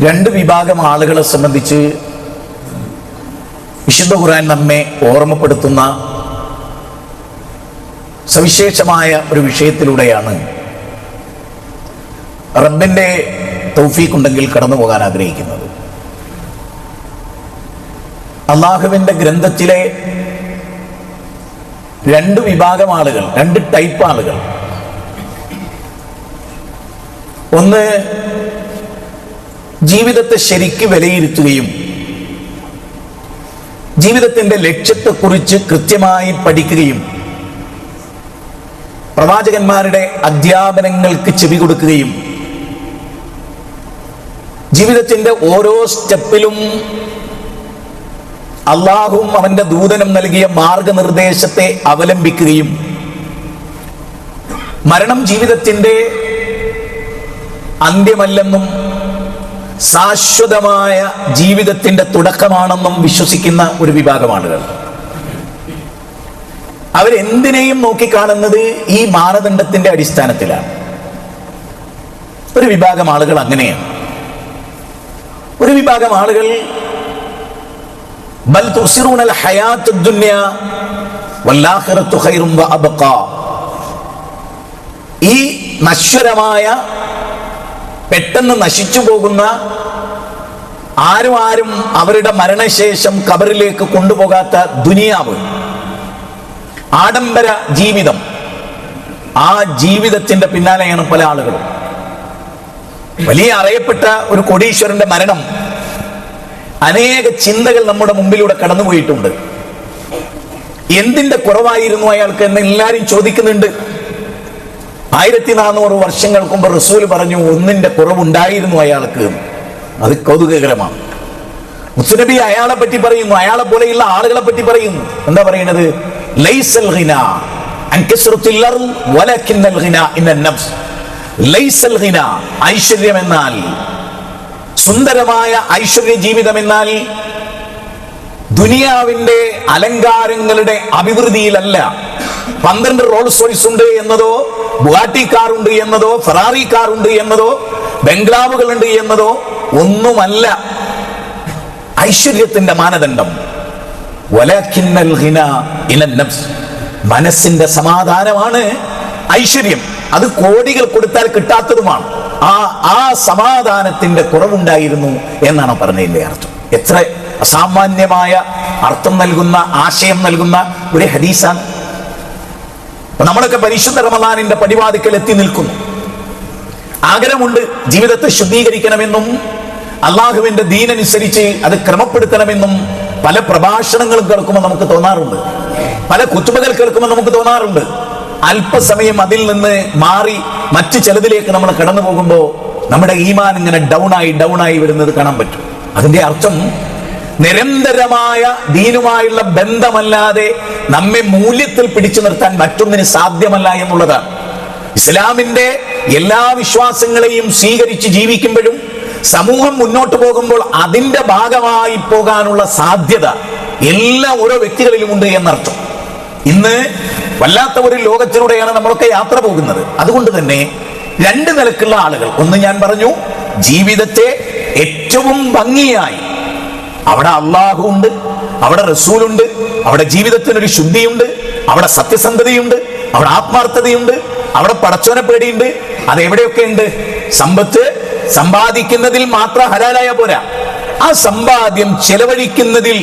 രണ്ട് വിഭാഗം ആളുകളെ സംബന്ധിച്ച് വിശുദ്ധ ഖുർആൻ നമ്മെ ഓർമ്മപ്പെടുത്തുന്ന സവിശേഷമായ ഒരു വിഷയത്തിലൂടെയാണ് റബ്ബിന്റെ തൗഫീഖ് ഉണ്ടെങ്കിൽ കടന്നു പോകാൻ ആഗ്രഹിക്കുന്നത്. അള്ളാഹുവിന്റെ ഗ്രന്ഥത്തിലെ രണ്ട് വിഭാഗം ആളുകൾ, രണ്ട് ടൈപ്പ് ആളുകൾ. ഒന്ന്, ജീവിതത്തെ ശരിക്ക് വിലയിരുത്തുകയും ജീവിതത്തിന്റെ ലക്ഷ്യത്തെക്കുറിച്ച് കൃത്യമായി പഠിക്കുകയും പ്രവാചകന്മാരുടെ അധ്യാപനങ്ങൾക്ക് ചെവി കൊടുക്കുകയും ജീവിതത്തിന്റെ ഓരോ സ്റ്റെപ്പിലും അള്ളാഹുവും അവന്റെ ദൂതനും നൽകിയ മാർഗനിർദ്ദേശത്തെ അവലംബിക്കുകയും മരണം ജീവിതത്തിന്റെ അന്ത്യമല്ലെന്നും ശാശ്വതമായ ജീവിതത്തിന്റെ തുടക്കമാണെന്നും വിശ്വസിക്കുന്ന ഒരു വിഭാഗം ആളുകൾ. അവരെന്തിനേയും നോക്കിക്കാണുന്നത് ഈ മാനദണ്ഡത്തിന്റെ അടിസ്ഥാനത്തിലാണ്. ഒരു വിഭാഗം ആളുകൾ അങ്ങനെയാണ്. ഒരു വിഭാഗം ആളുകൾ ബൽ തുസിറൂനൽ ഹയാത്തുദ് ദുനിയ വല്ലാഖിറത്തു ഖൈറും വഅബ്ഖാ, ഈ നശ്വരമായ പെട്ടെന്ന് നശിച്ചു പോകുന്ന ആരും അവരുടെ മരണശേഷം ഖബറിലേക്ക് കൊണ്ടുപോകാത്ത ദുനിയാവ്, ആഡംബര ജീവിതം, ആ ജീവിതത്തിന്റെ പിന്നാലെയാണ് പല ആളുകളും. വലിയ അറിയപ്പെട്ട ഒരു കോടീശ്വരന്റെ മരണം അനേക ചിന്തകൾ നമ്മുടെ മുമ്പിലൂടെ കടന്നുപോയിട്ടുണ്ട്. എന്തിന്റെ കുറവായിരുന്നു അയാൾക്ക് എന്ന് എല്ലാവരും ചോദിക്കുന്നുണ്ട്. 1400 വർഷങ്ങൾക്ക് മുമ്പ് റസൂൽ പറഞ്ഞു ഒന്നിന്റെ കുറവുണ്ടായിരുന്നു അയാൾക്ക്. അത് കൗതുകകരമാണ്. മുസ്നബി അയാളെ പറ്റി പറയുന്നു, അയാളെ പോലെയുള്ള ആളുകളെ പറ്റി പറയുന്നു. എന്താ പറയുന്നത്? ലൈസൽ ഗിനാ അൻ കസ്റത്തിൽ അർള് വലകിന്നൽ ഗിനാ ഇന്നൻ നഫ്സ്. ലൈസൽ ഗിനാ, ഐശ്വര്യം എന്നാൽ, സുന്ദരമായ ഐശ്വര്യ ജീവിതം എന്നാൽ ദുനിയാവിന്റെ അലങ്കാരങ്ങളുടെ അഭിവൃദ്ധിയിലല്ല. 12 റോൾസ് റോയ്സ് ഉണ്ട് എന്നതോ, ബുഗാട്ടി കാർ ഉണ്ട് എന്നതോ, ഫെറാറി കാർ ഉണ്ട് എന്നതോ, ബംഗ്ലാവുകൾ ഉണ്ട് എന്നതോ ഒന്നുമല്ല ഐശ്വര്യത്തിന്റെ മാനദണ്ഡം. വലകിന്നൽ ഗിനാ ഇനൻ നഫ്സ്, മനസ്സിന്റെ സമാധാനമാണ് ഐശ്വര്യം. അത് കോടികൾ കൊടുത്താൽ കിട്ടാത്തതുമാണ്. ആ സമാധാനത്തിന്റെ കുറവുണ്ടായിരുന്നു എന്നാണ് പറഞ്ഞതിന്റെ അർത്ഥം. എത്ര അസാമാന്യമായ അർത്ഥം നൽകുന്ന, ആശയം നൽകുന്ന ഒരു ഹദീസാണ്. നമ്മളൊക്കെ പരിശുദ്ധ റമദാനിന്റെ പടിവാതിക്കൽ എത്തി നിൽക്കുന്നു. ആഗ്രഹമുണ്ട് ജീവിതത്തെ ശുദ്ധീകരിക്കണമെന്നും അള്ളാഹുവിന്റെ ദീനനുസരിച്ച് അത് ക്രമപ്പെടുത്തണമെന്നും. പല പ്രഭാഷണങ്ങളും കേൾക്കുമ്പോൾ നമുക്ക് തോന്നാറുണ്ട്, പല കുത്തുബകൾ കേൾക്കുമ്പോൾ നമുക്ക് തോന്നാറുണ്ട്. അല്പസമയം അതിൽ നിന്ന് മാറി മറ്റു ചിലതിലേക്ക് നമ്മൾ കടന്നു പോകുമ്പോൾ നമ്മുടെ ഈമാൻ ഇങ്ങനെ ഡൗൺ ആയി വരുന്നത് കാണാൻ പറ്റും. അതിന്റെ അർത്ഥം നിരന്തരമായ ദീനുമായുള്ള ബന്ധമല്ലാതെ നമ്മെ മൂല്യത്തിൽ പിടിച്ചു നിർത്താൻ മറ്റൊന്നിന് സാധ്യമല്ല എന്നുള്ളതാണ്. ഇസ്ലാമിന്റെ എല്ലാ വിശ്വാസങ്ങളെയും സ്വീകരിച്ച് ജീവിക്കുമ്പോഴും സമൂഹം മുന്നോട്ട് പോകുമ്പോൾ അതിന്റെ ഭാഗമായി പോകാനുള്ള സാധ്യത എല്ലാ ഓരോ വ്യക്തികളിലും ഉണ്ട് എന്നർത്ഥം. ഇന്ന് വല്ലാത്ത ഒരു ലോകത്തിലൂടെയാണ് നമ്മളൊക്കെ യാത്ര പോകുന്നത്. അതുകൊണ്ട് തന്നെ രണ്ട് നിലക്കുള്ള ആളുകൾ. ഒന്ന്, ഞാൻ പറഞ്ഞു, ജീവിതത്തെ ഏറ്റവും ഭംഗിയായി, അവിടെ അള്ളാഹു ഉണ്ട്, അവിടെ റസൂലുണ്ട്, അവിടെ ജീവിതത്തിനൊരു ശുദ്ധിയുണ്ട്, അവിടെ സത്യസന്ധതയുണ്ട്, അവിടെ ആത്മാർത്ഥതയുണ്ട്, അവിടെ പടച്ചോനെ പേടിയുണ്ട്. അതെവിടെയൊക്കെ ഉണ്ട്? സമ്പത്ത് സമ്പാദിക്കുന്നതിൽ മാത്രം ഹലാലായ പോരാ, ആ സമ്പാദ്യം ചെലവഴിക്കുന്നതിൽ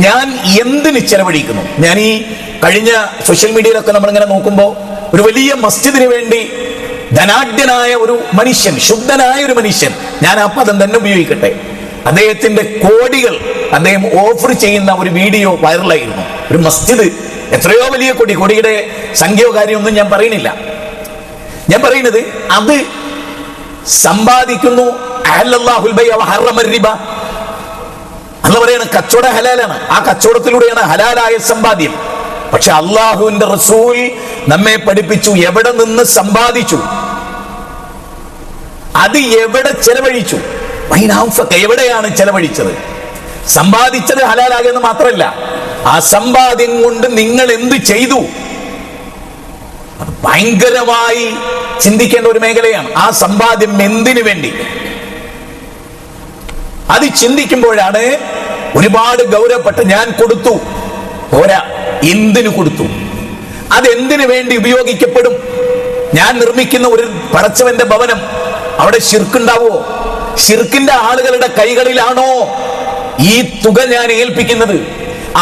ഞാൻ എന്തിന് ചെലവഴിക്കുന്നു. ഞാൻ ഈ കഴിഞ്ഞ സോഷ്യൽ മീഡിയയിലൊക്കെ നമ്മളിങ്ങനെ നോക്കുമ്പോൾ ഒരു വലിയ മസ്ജിദിന് വേണ്ടി ധനാഢ്യനായ ഒരു മനുഷ്യൻ, ശുദ്ധനായ ഒരു മനുഷ്യൻ, ഞാൻ ആ പദം തന്നെ ഉപയോഗിക്കട്ടെ, അദ്ദേഹത്തിന്റെ കോടികൾ അദ്ദേഹം ഓഫർ ചെയ്യുന്ന ഒരു വീഡിയോ വൈറലായിരുന്നു. ഒരു മസ്ജിദ്, എത്രയോ വലിയ കോടിയുടെ സംഖ്യയോ കാര്യമൊന്നും ഞാൻ പറയുന്നില്ല. ഞാൻ പറയുന്നത് അത് സമ്പാദിക്കുന്നു. അല്ല പറയാണ് കച്ചവടം ഹലാലാണ്, ആ കച്ചവടത്തിലൂടെയാണ് ഹലാലായ സമ്പാദ്യം. പക്ഷെ അള്ളാഹുവിന്റെ റസൂൽ നമ്മെ പഠിപ്പിച്ചു എവിടെ നിന്ന് സമ്പാദിച്ചു, അത് എവിടെ ചെലവഴിച്ചു, എവിടെയാണ് ചെലവഴിച്ചത്. സമ്പാദിച്ചത് ഹലാലാകുന്നത് മാത്രമല്ല, ആ സമ്പാദ്യം കൊണ്ട് നിങ്ങൾ എന്ത് ചെയ്തു, അത് ഭയങ്കരമായി ചിന്തിക്കേണ്ട ഒരു മേഖലയാണ്. ആ സമ്പാദ്യം എന്തിനു വേണ്ടി? അത് ചിന്തിക്കുമ്പോഴാണ് ഒരുപാട് ഗൗരവപ്പെട്ട, ഞാൻ കൊടുത്തു പോരാ, എന്തിനു കൊടുത്തു, അതെന്തിനു വേണ്ടി ഉപയോഗിക്കപ്പെടും? ഞാൻ നിർമ്മിക്കുന്ന ഒരു പടച്ചവന്റെ ഭവനം, അവിടെ ശിർക്കുണ്ടാവോ? ശിർക്കിന്റെ ആളുകളുടെ കൈകളിലാണോ ഈ തുക ഞാൻ ഏൽപ്പിക്കുന്നത്?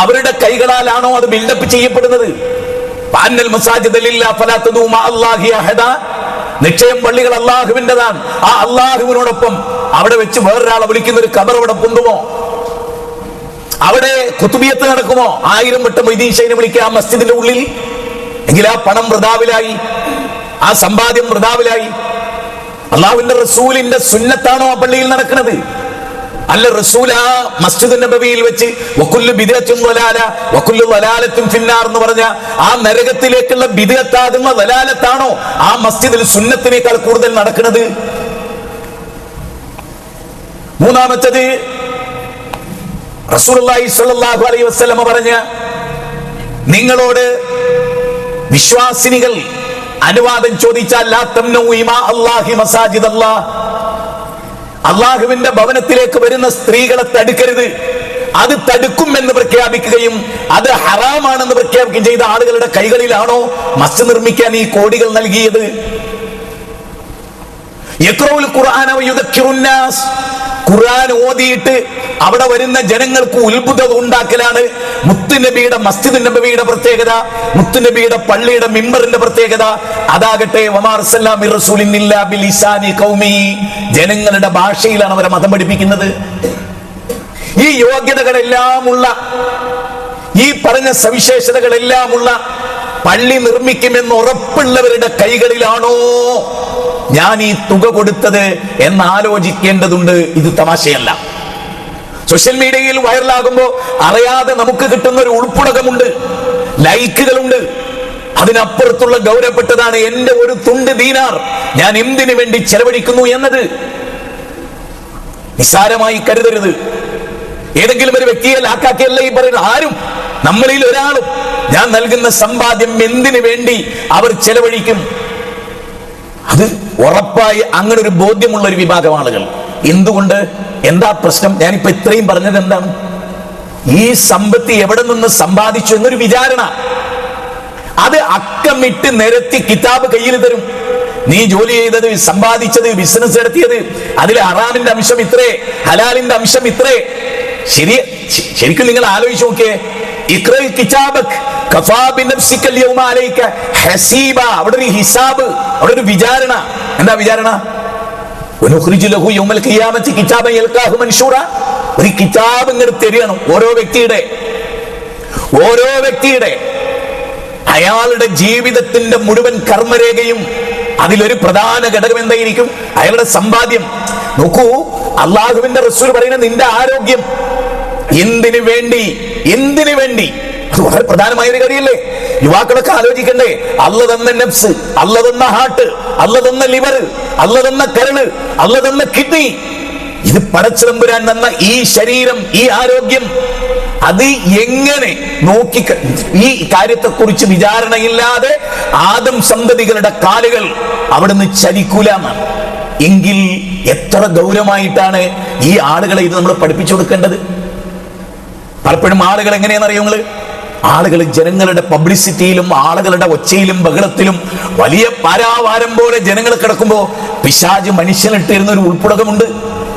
അവരുടെ കൈകളാലാണോ അത് ബിൽഡപ്പ് ചെയ്യപ്പെടുന്നത്? നിശ്ചയം പള്ളികൾ അള്ളാഹുവിൻ്റെതാണ്. ആ അള്ളാഹുവിനോടൊപ്പം അവിടെ വെച്ച് വേറൊരാളെ വിളിക്കുന്ന ഒരു ഖബർ അവിടെ പൊന്തുമോ? അവിടെ കുത്തുബിയത്ത് നടക്കുമോ? 1000 വട്ടം മൊയ്തീൻ ഷൈനെ വിളിക്കുക ആ മസ്ജിദിന്റെ ഉള്ളിൽ. എങ്കിൽ ആ പണം വൃഥാവിലായി, ആ സമ്പാദ്യം വൃഥാവിലായി. അള്ളാഹുവിന്റെ റസൂലിന്റെ സുന്നത്താണോ ആ പള്ളിയിൽ നടക്കുന്നത്? അല്ല, റസൂൽ ആ മസ്ജിദ് നബവിയിൽ വെച്ച് വകുല്ലു ബിദ്അത്തുൻ ദലാല വകുല്ലു ദലാലത്തുൻ ഫിന്നാർ എന്ന് പറഞ്ഞ ആ നരകത്തിലേക്കുള്ള ബിദ്അത്താകുന്ന ദലാലത്താണോ ആ മസ്ജിദിൽ സുന്നത്തിനേക്കാൾ കൂടുതൽ നടക്കുന്നത്? മൂന്നാമത്തേത്, റസൂലുള്ളാഹി സ്വല്ലല്ലാഹു അലൈഹി വസല്ലം പറഞ്ഞ, നിങ്ങളോട് വിശ്വാസിനികൾ അനുവാദം ചോദിച്ചാൽ ലാ തംനഉ ഇമാ അല്ലാഹി മസാജിദല്ലാഹ്, അള്ളാഹുവിന്റെ ഭവനത്തിലേക്ക് വരുന്ന സ്ത്രീകളെ തടുക്കരുത്. അത് തടുക്കുമെന്ന് പ്രഖ്യാപിക്കുകയും അത് ഹറാമാണെന്ന് പ്രഖ്യാപിക്കുകയും ചെയ്ത ആളുകളുടെ കൈകളിലാണോ മസ്ജിദ് നിർമ്മിക്കാൻ ഈ കോടികൾ നൽകിയത്? യഖ്റഉൽ ഖുർആന വയുദക്കിറുൻ നാസ്, ഖുർആൻ ഓതിയിട്ട് അവിടെ വരുന്ന ജനങ്ങൾക്ക് ഉത്ഭുതത ഉണ്ടാക്കലാണ് മുത്തുനബിയുടെ മസ്ജിദ് നബവിയുടെ പ്രത്യേകത, മുത്തുനബിയുടെ പള്ളിയുടെ മിമ്പറിന്റെ പ്രത്യേകത. അതാകട്ടെ വമാ അർസൽനാ മിർ റസൂലിൻ ഇല്ലാ ബിലിസാനി ഖൗമി, ജനങ്ങളുടെ ഭാഷയിലാണ് അവരെ മതം പഠിപ്പിക്കുന്നത്. ഈ യോഗ്യതകളെല്ലാമുള്ള, ഈ പറഞ്ഞ സവിശേഷതകളെല്ലാമുള്ള പള്ളി നിർമ്മിക്കുമെന്ന് ഉറപ്പുള്ളവരുടെ കൈകളിലാണോ ഞാൻ ഈ തുക കൊടുത്തത് എന്ന് ആലോചിക്കേണ്ടതുണ്ട്. ഇത് തമാശയല്ല. സോഷ്യൽ മീഡിയയിൽ വൈറലാകുമ്പോൾ അറിയാതെ നമുക്ക് കിട്ടുന്ന ഒരു ഉൾപ്പുടകമുണ്ട്, ലൈക്കുകളുണ്ട്. അതിനപ്പുറത്തുള്ള ഗൗരവപ്പെട്ടതാണ് എന്റെ ഒരു തുണ്ട് ദീനാർ ഞാൻ എന്തിനു വേണ്ടി ചെലവഴിക്കുന്നു എന്നത്. നിസ്സാരമായി കരുതരുത്. ഏതെങ്കിലും ഒരു വ്യക്തിയെ ലാക്കാക്കിയല്ല ഈ പറയുന്നത്. ആരും, നമ്മളിൽ ഒരാളും ഞാൻ നൽകുന്ന സമ്പാദ്യം എന്തിനു വേണ്ടി അവർ ചെലവഴിക്കും, അത് ഉറപ്പായി അങ്ങനെ ഒരു ബോധ്യമുള്ള ഒരു വിഭാഗം ആളുകൾ. എന്തുകൊണ്ട്? എന്താ പ്രശ്നം? ഞാനിപ്പോ ഇത്രയും പറഞ്ഞത് എന്താണ്? ഈ സമ്പത്ത് എവിടെ നിന്ന് സമ്പാദിച്ചു എന്നൊരു വിചാരണ. അത് അക്കമിട്ട് നിരത്തി കിതാബ് കയ്യിൽ തരും. നീ ജോലി ചെയ്തത്, സമ്പാദിച്ചത്, ബിസിനസ് നടത്തിയത്, അതിൽ ഹറാമിന്റെ അംശം ഇത്രേ, ഹലാലിന്റെ അംശം ഇത്രേ. ശരിക്കും നിങ്ങൾ ആലോചിച്ച് നോക്കിയേ. ഇഖ്റഅ കിതാബക് കഫാ ബിനഫ്സിക അൽയൗമ അലൈക ഹസീബ. അവിടെ ഒരു ഹിസാബ്, അവിടെ ഒരു വിചാരണ. എന്താ വിചാരണ? വനുഖ്രിജു ലഹു യൗമൽ ഖിയാമത്തി കിതാബൻ യൽഖാഹു മൻശൂറ. ഒരു കിതാബ് ഇങ്ങോട്ട് തരികയാണ്. ഓരോ വ്യക്തിയുടെ അയാളുടെ ജീവിതത്തിന്റെ മുഴുവൻ കർമ്മരേഖയും. അതിലൊരു പ്രധാന ഘടകം എന്തായിരിക്കും? അയാളുടെ സമ്പാദ്യം. നോക്കൂ, അള്ളാഹുവിന്റെ റസൂൽ പറയുന്നത് നിന്റെ ആരോഗ്യം എന്തിനു വേണ്ടി? അത് വളരെ പ്രധാനമായ ഒരു കാര്യമല്ലേ? യുവാക്കളൊക്കെ ആലോചിക്കണ്ടേ? അല്ല തന്ന നഫ്സ്, അല്ല തന്ന ഹാർട്ട്, അല്ല തന്ന ലിവർ, അല്ല തന്ന കരള്, അല്ല തന്ന കിഡ്നി, ഇത് പടച്ചതമ്പുരാൻ തന്ന ഈ ശരീരം, ഈ ആരോഗ്യം, അത് എങ്ങനെ നോക്കി? ഈ കാര്യത്തെക്കുറിച്ച് വിചാരണയില്ലാതെ ആദം സന്തതികളുടെ കാലുകൾ അവിടുന്ന് ചലിക്കൂല എന്നാണ്. എങ്കിൽ എത്ര ഗൗരവമായിട്ടാണ് ഈ ആളുകളെ ഇത് നമ്മൾ പഠിപ്പിച്ചു കൊടുക്കേണ്ടത്? പലപ്പോഴും ആളുകൾ എങ്ങനെയാണെന്നറിയോ? ആളുകൾ ജനങ്ങളുടെ പബ്ലിസിറ്റിയിലും ആളുകളുടെ ഒച്ചയിലും ബഹളത്തിലും വലിയ പാരാവാരം പോലെ ജനങ്ങൾ കിടക്കുമ്പോ പിശാച് മനുഷ്യനിട്ടിരുന്ന ഒരു ഉൾപ്പുടകമുണ്ട്.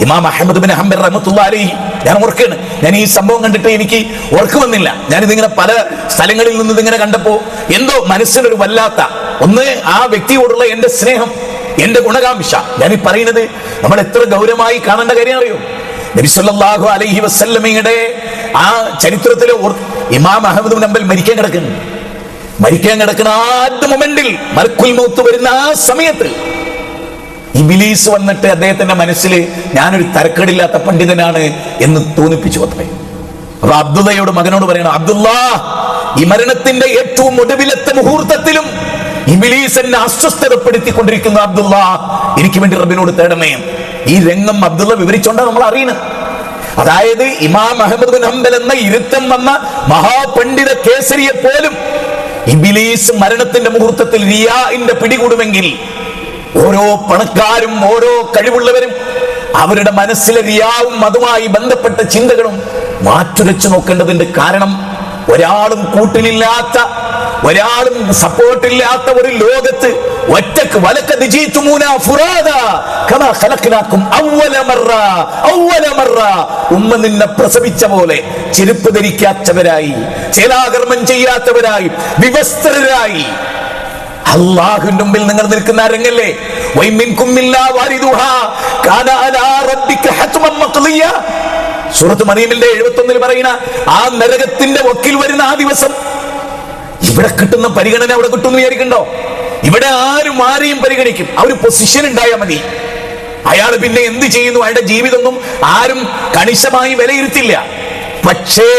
ഇമാം അഹ്മദ് ബിൻ ഹംബൽ റഹ്മത്തുള്ളാഹി അലൈഹി, ഞാൻ ഓർക്കാണ്, ഞാൻ ഈ സംഭവം കണ്ടിട്ട് എനിക്ക് ഓർക്ക് വന്നില്ല. ഞാനിതിങ്ങനെ പല സ്ഥലങ്ങളിൽ നിന്ന് ഇതിങ്ങനെ കണ്ടപ്പോ എന്തോ മനസ്സിനൊരു വല്ലാത്ത ഒന്ന്, ആ വ്യക്തിയോടുള്ള എന്റെ സ്നേഹം, എന്റെ ഗുണകാംക്ഷ. ഞാൻ ഈ പറയുന്നത് നമ്മൾ എത്ര ഗൗരവമായി കാണേണ്ട കാര്യം അറിയോ? നബി സല്ലല്ലാഹു അലൈഹി വസല്ലമയുടെ ആ ചരിത്രത്തിലെ ഇമാം അഹ്മദ് ബിൻ ഹംബൽ മരിക്കാൻ കിടക്കുന്ന ആദ്യ മൊമെന്റിൽ, മലക്കുൽ മൗത്ത് വരുന്ന ആ സമയത്ത് ഇബ്ലീസ് വന്നിട്ട് അദ്ദേഹത്തിന്റെ മനസ്സിൽ ഞാനൊരു തരക്കേടില്ലാത്ത പണ്ഡിതനാണ് എന്ന് തോന്നിപ്പിച്ചു അത്രേ. അപ്പൊ അബ്ദുള്ളയോട്, മകനോട് പറയണം, അബ്ദുല്ലാ, ഈ മരണത്തിന്റെ ഏറ്റവും ഒടുവിലത്തെ മുഹൂർത്തത്തിലും ഇബ്ലീസ് എന്നെ അസ്വസ്ഥതപ്പെടുത്തിക്കൊണ്ടിരിക്കുന്നു. അബ്ദുല്ലാ, എനിക്ക് വേണ്ടി റബ്ബിനോട് തേടണേ. ഈ രംഗം അബ്ദുള്ള വിവരിച്ചോണ്ടാണ് നമ്മൾ അറിയുന്നത്. അതായത് ഇമാം അഹ്മദ് ബിൻ ഹംബൽ എന്ന ഇരുത്തം വന്ന മഹാപണ്ഡിത കേസരിയെ പോലും ഇബ്ലീസ് മരണത്തിന്റെ മുഹൂർത്തത്തിൽ റിയാഇന്റെ പിടികൂടുമെങ്കിൽ ഓരോ പണക്കാരും ഓരോ കഴിവുള്ളവരും അവരുടെ മനസ്സിലെ റിയാവും അതുമായി ബന്ധപ്പെട്ട ചിന്തകളും മാറ്റുരച്ചു നോക്കേണ്ടതുണ്ട്. കാരണം ഒരാളും കൂട്ടിനില്ലാത്ത, ഒരാളും സപ്പോർട്ടില്ലാത്ത ഒരു ലോകത്ത് ഒറ്റക്ക് വലക്കദ് ജീതുമൂനാ ഫുറാദാ കമാ ഖലഖനാകും അവ്വല മർറ ഉമ്മ നിന്നെ പ്രസവിച്ച പോലെ ചെരുപ്പ് ധരിക്കാത്തവരായി, ചേലാകർമ്മം ചെയ്യാത്തവരായി, വിവസ്ത്രരായി അല്ലാഹുവിന്റെ മുമ്പിൽ നിങ്ങൾ നിൽക്കുന്ന രംഗല്ലേ. വൈമിൻകും മില്ലാ വാരിദുഹാ കാന അലാ റബ്ബിക ഹത്മൻ മഖ്ദിയ. സൂറത്ത് മറിയമിന്റെ 71 പറയുന്ന ആ നരകത്തിന്റെ വക്കിൽ വരുന്ന ആ ദിവസം ഇവിടെ കിട്ടുന്ന പരിഗണന അവിടെ കിട്ടുമെന്ന് വിചാരിക്കണ്ടോ? ഇവിടെ ആരും ആരെയും പരിഗണിക്കും. ആ ഒരു പൊസിഷൻ ഉണ്ടായാൽ മതി. അയാൾ പിന്നെ എന്ത് ചെയ്യുന്നു, അയാളുടെ ജീവിതമൊന്നും ആരും കണിശമായി വിലയിരുത്തില്ല. പക്ഷേ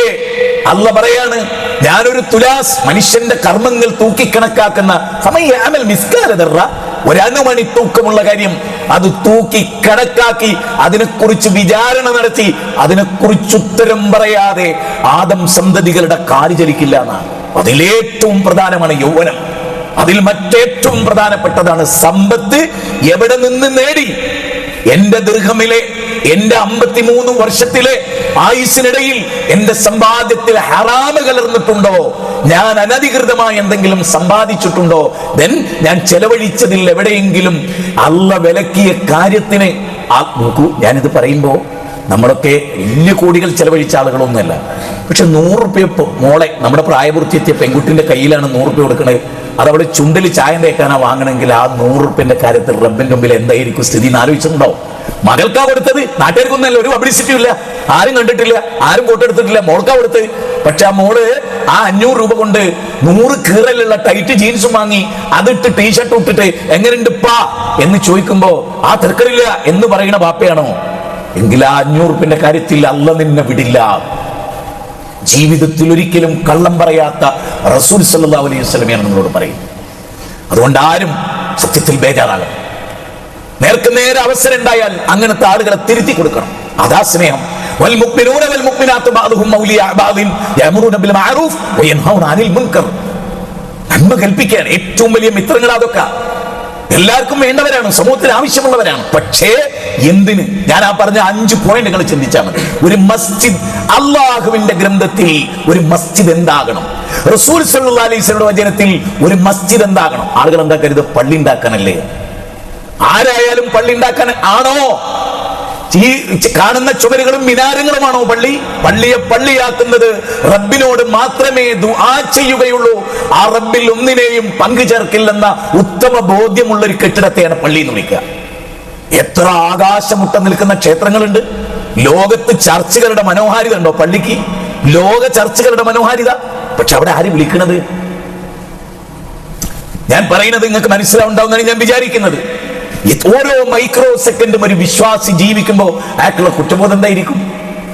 അല്ലാഹ് പറയാണ്, ഞാനൊരു തുലാസ്, മനുഷ്യന്റെ കർമ്മങ്ങൾ തൂക്കിക്കണക്കാക്കുന്ന ഒരണുമണി തൂക്കമുള്ള കാര്യം അത് തൂക്കി കണക്കാക്കി അതിനെക്കുറിച്ച് വിചാരണ നടത്തി അതിനെക്കുറിച്ച് ഉത്തരം പറയാതെ ആദം സന്തതികളുടെ കാല് ചലിക്കില്ല എന്നാണ്. അതിലേറ്റവും പ്രധാനമാണ് യൗവനം. അതിൽ മറ്റേറ്റവും പ്രധാനപ്പെട്ടതാണ് സമ്പത്ത്. എവിടെ നിന്ന് നേടി? എന്റെ ദീർഘമിലെ, എന്റെ 53 വർഷത്തിലെ ആയുസിനിടയിൽ എന്റെ സമ്പാദ്യത്തിൽ ഹറാമ് കലർന്നിട്ടുണ്ടോ? ഞാൻ അനധികൃതമായി എന്തെങ്കിലും സമ്പാദിച്ചിട്ടുണ്ടോ? ദെൻ ഞാൻ ചെലവഴിച്ചതിൽ എവിടെയെങ്കിലും അല്ലാഹ് വിലക്കിയ കാര്യത്തിന് നോക്കൂ. ഞാനിത് പറയുമ്പോ നമ്മളൊക്കെ വലിയ കോടികൾ ചെലവഴിച്ച ആളുകളൊന്നുമല്ല. പക്ഷെ 100 രൂപ മോളെ, നമ്മുടെ പ്രായപൂർത്തിയെത്തിയ പെൺകുട്ടിന്റെ കയ്യിലാണ് 100 രൂപ കൊടുക്കണത്. അതവിടെ ചുണ്ടിൽ ചായ തേക്കാനാ വാങ്ങണമെങ്കിൽ ആ 100 രൂപന്റെ കാര്യത്തിൽ റബ്ബിന്റെ മുമ്പിൽ എന്തായിരിക്കും സ്ഥിതി എന്ന് ആലോചിച്ചിട്ടുണ്ടോ? മകൾക്കാ കൊടുത്തത്, നാട്ടുകാർക്കൊന്നല്ല, ഒരു പബ്ലിസിറ്റി ഇല്ല, ആരും കണ്ടിട്ടില്ല, ആരും ഫോട്ടെടുത്തിട്ടില്ല, മോൾക്കാ കൊടുത്ത്. പക്ഷെ ആ മോള് ആ 500 രൂപ കൊണ്ട് 100 കീറലുള്ള ടൈറ്റ് ജീൻസും വാങ്ങി അതിട്ട് ടീഷർട്ട് ഇട്ടിട്ട് എങ്ങനെയുണ്ട് പാ എന്ന് ചോദിക്കുമ്പോ ആ തിരക്കറില്ല എന്ന് പറയുന്ന ബാപ്പയാണോ? എങ്കിൽ ആ 500 രൂപന്റെ കാര്യത്തിൽ അല്ലാഹ് നിന്നെ വിടില്ല. ജീവിതത്തിൽ ഒരിക്കലും കള്ളം പറയാത്ത റസൂൽ സല്ലല്ലാഹു അലൈഹി വസല്ലമയാണ് നമ്മളോട് പറയുന്നത്. അതുകൊണ്ട് ആരും സത്യത്തിൽ ബേജാറാകണം. നേർക്ക് നേരെ അവസരം ഉണ്ടായാൽ അങ്ങനത്തെ ആളുകളെ തിരുത്തി കൊടുക്കണം. അതാ സ്നേഹം. വൽ മുഅ്മിനൂന വൽ മുഅ്മിനാത്തു ബഅ്ദുഹും ഔലിയാഉ ബഅ്ദിൻ യഅ്മുറൂന ബിൽ മഅറൂഫ് വയൻഹൗന അനിൽ മുൻകർ. നന്മ കൽപ്പിക്കാൻ ഏറ്റവും വലിയ മിത്രങ്ങൾ അതൊക്കെ എല്ലാവർക്കും വേണ്ടവരാണ്, സമൂഹത്തിന് ആവശ്യമുള്ളവരാണ്. പക്ഷേ എന്തിന്? ഞാൻ ആ പറഞ്ഞ 5 പോയിന്റുകൾ ചിന്തിച്ചാൽ മതി. ഒരു മസ്ജിദ്, അള്ളാഹുവിന്റെ ഗ്രന്ഥത്തിൽ ഒരു മസ്ജിദ് എന്താകണം? റസൂൽ സല്ലല്ലാഹു അലൈഹി വസല്ലം വചനത്തിൽ ഒരു മസ്ജിദ് എന്താകണം? ആളുകൾ എന്താ കരുതുക? പള്ളി ഉണ്ടാക്കാനല്ലേ? ആരായാലും പള്ളി ഉണ്ടാക്കാൻ ആണോ? ഈ കാണുന്ന ചുവരുകളും മിനാരങ്ങളുമാണോ പള്ളി? പള്ളിയെ പള്ളിയാക്കുന്നത് റബ്ബിനോട് മാത്രമേ ദുആ ചെയ്യുകയുള്ളൂ, ആ റബ്ബിൽ ഒന്നിനെയും പങ്കു ചേർക്കില്ലെന്ന ഉത്തമ ബോധ്യമുള്ള ഒരു കെട്ടിടത്തെയാണ് പള്ളി എന്ന് വിളിക്കുക. എത്ര ആകാശമുട്ട നിൽക്കുന്ന ക്ഷേത്രങ്ങളുണ്ട്. ലോകത്ത് ചർച്ചുകളുടെ മനോഹാരിത ഉണ്ടോ പള്ളിക്ക്? ലോക ചർച്ചുകളുടെ മനോഹാരിത. പക്ഷെ അവിടെ ആര് വിളിക്കുന്നത്? ഞാൻ പറയുന്നത് നിങ്ങൾക്ക് മനസ്സിലാവുണ്ടാവുന്നതാണ് ഞാൻ വിചാരിക്കുന്നത്. ഓരോ മൈക്രോ സെക്കൻഡും ഒരു വിശ്വാസി ജീവിക്കുമ്പോൾ അയാൾക്കുള്ള കുറ്റബോധം എന്തായിരിക്കും?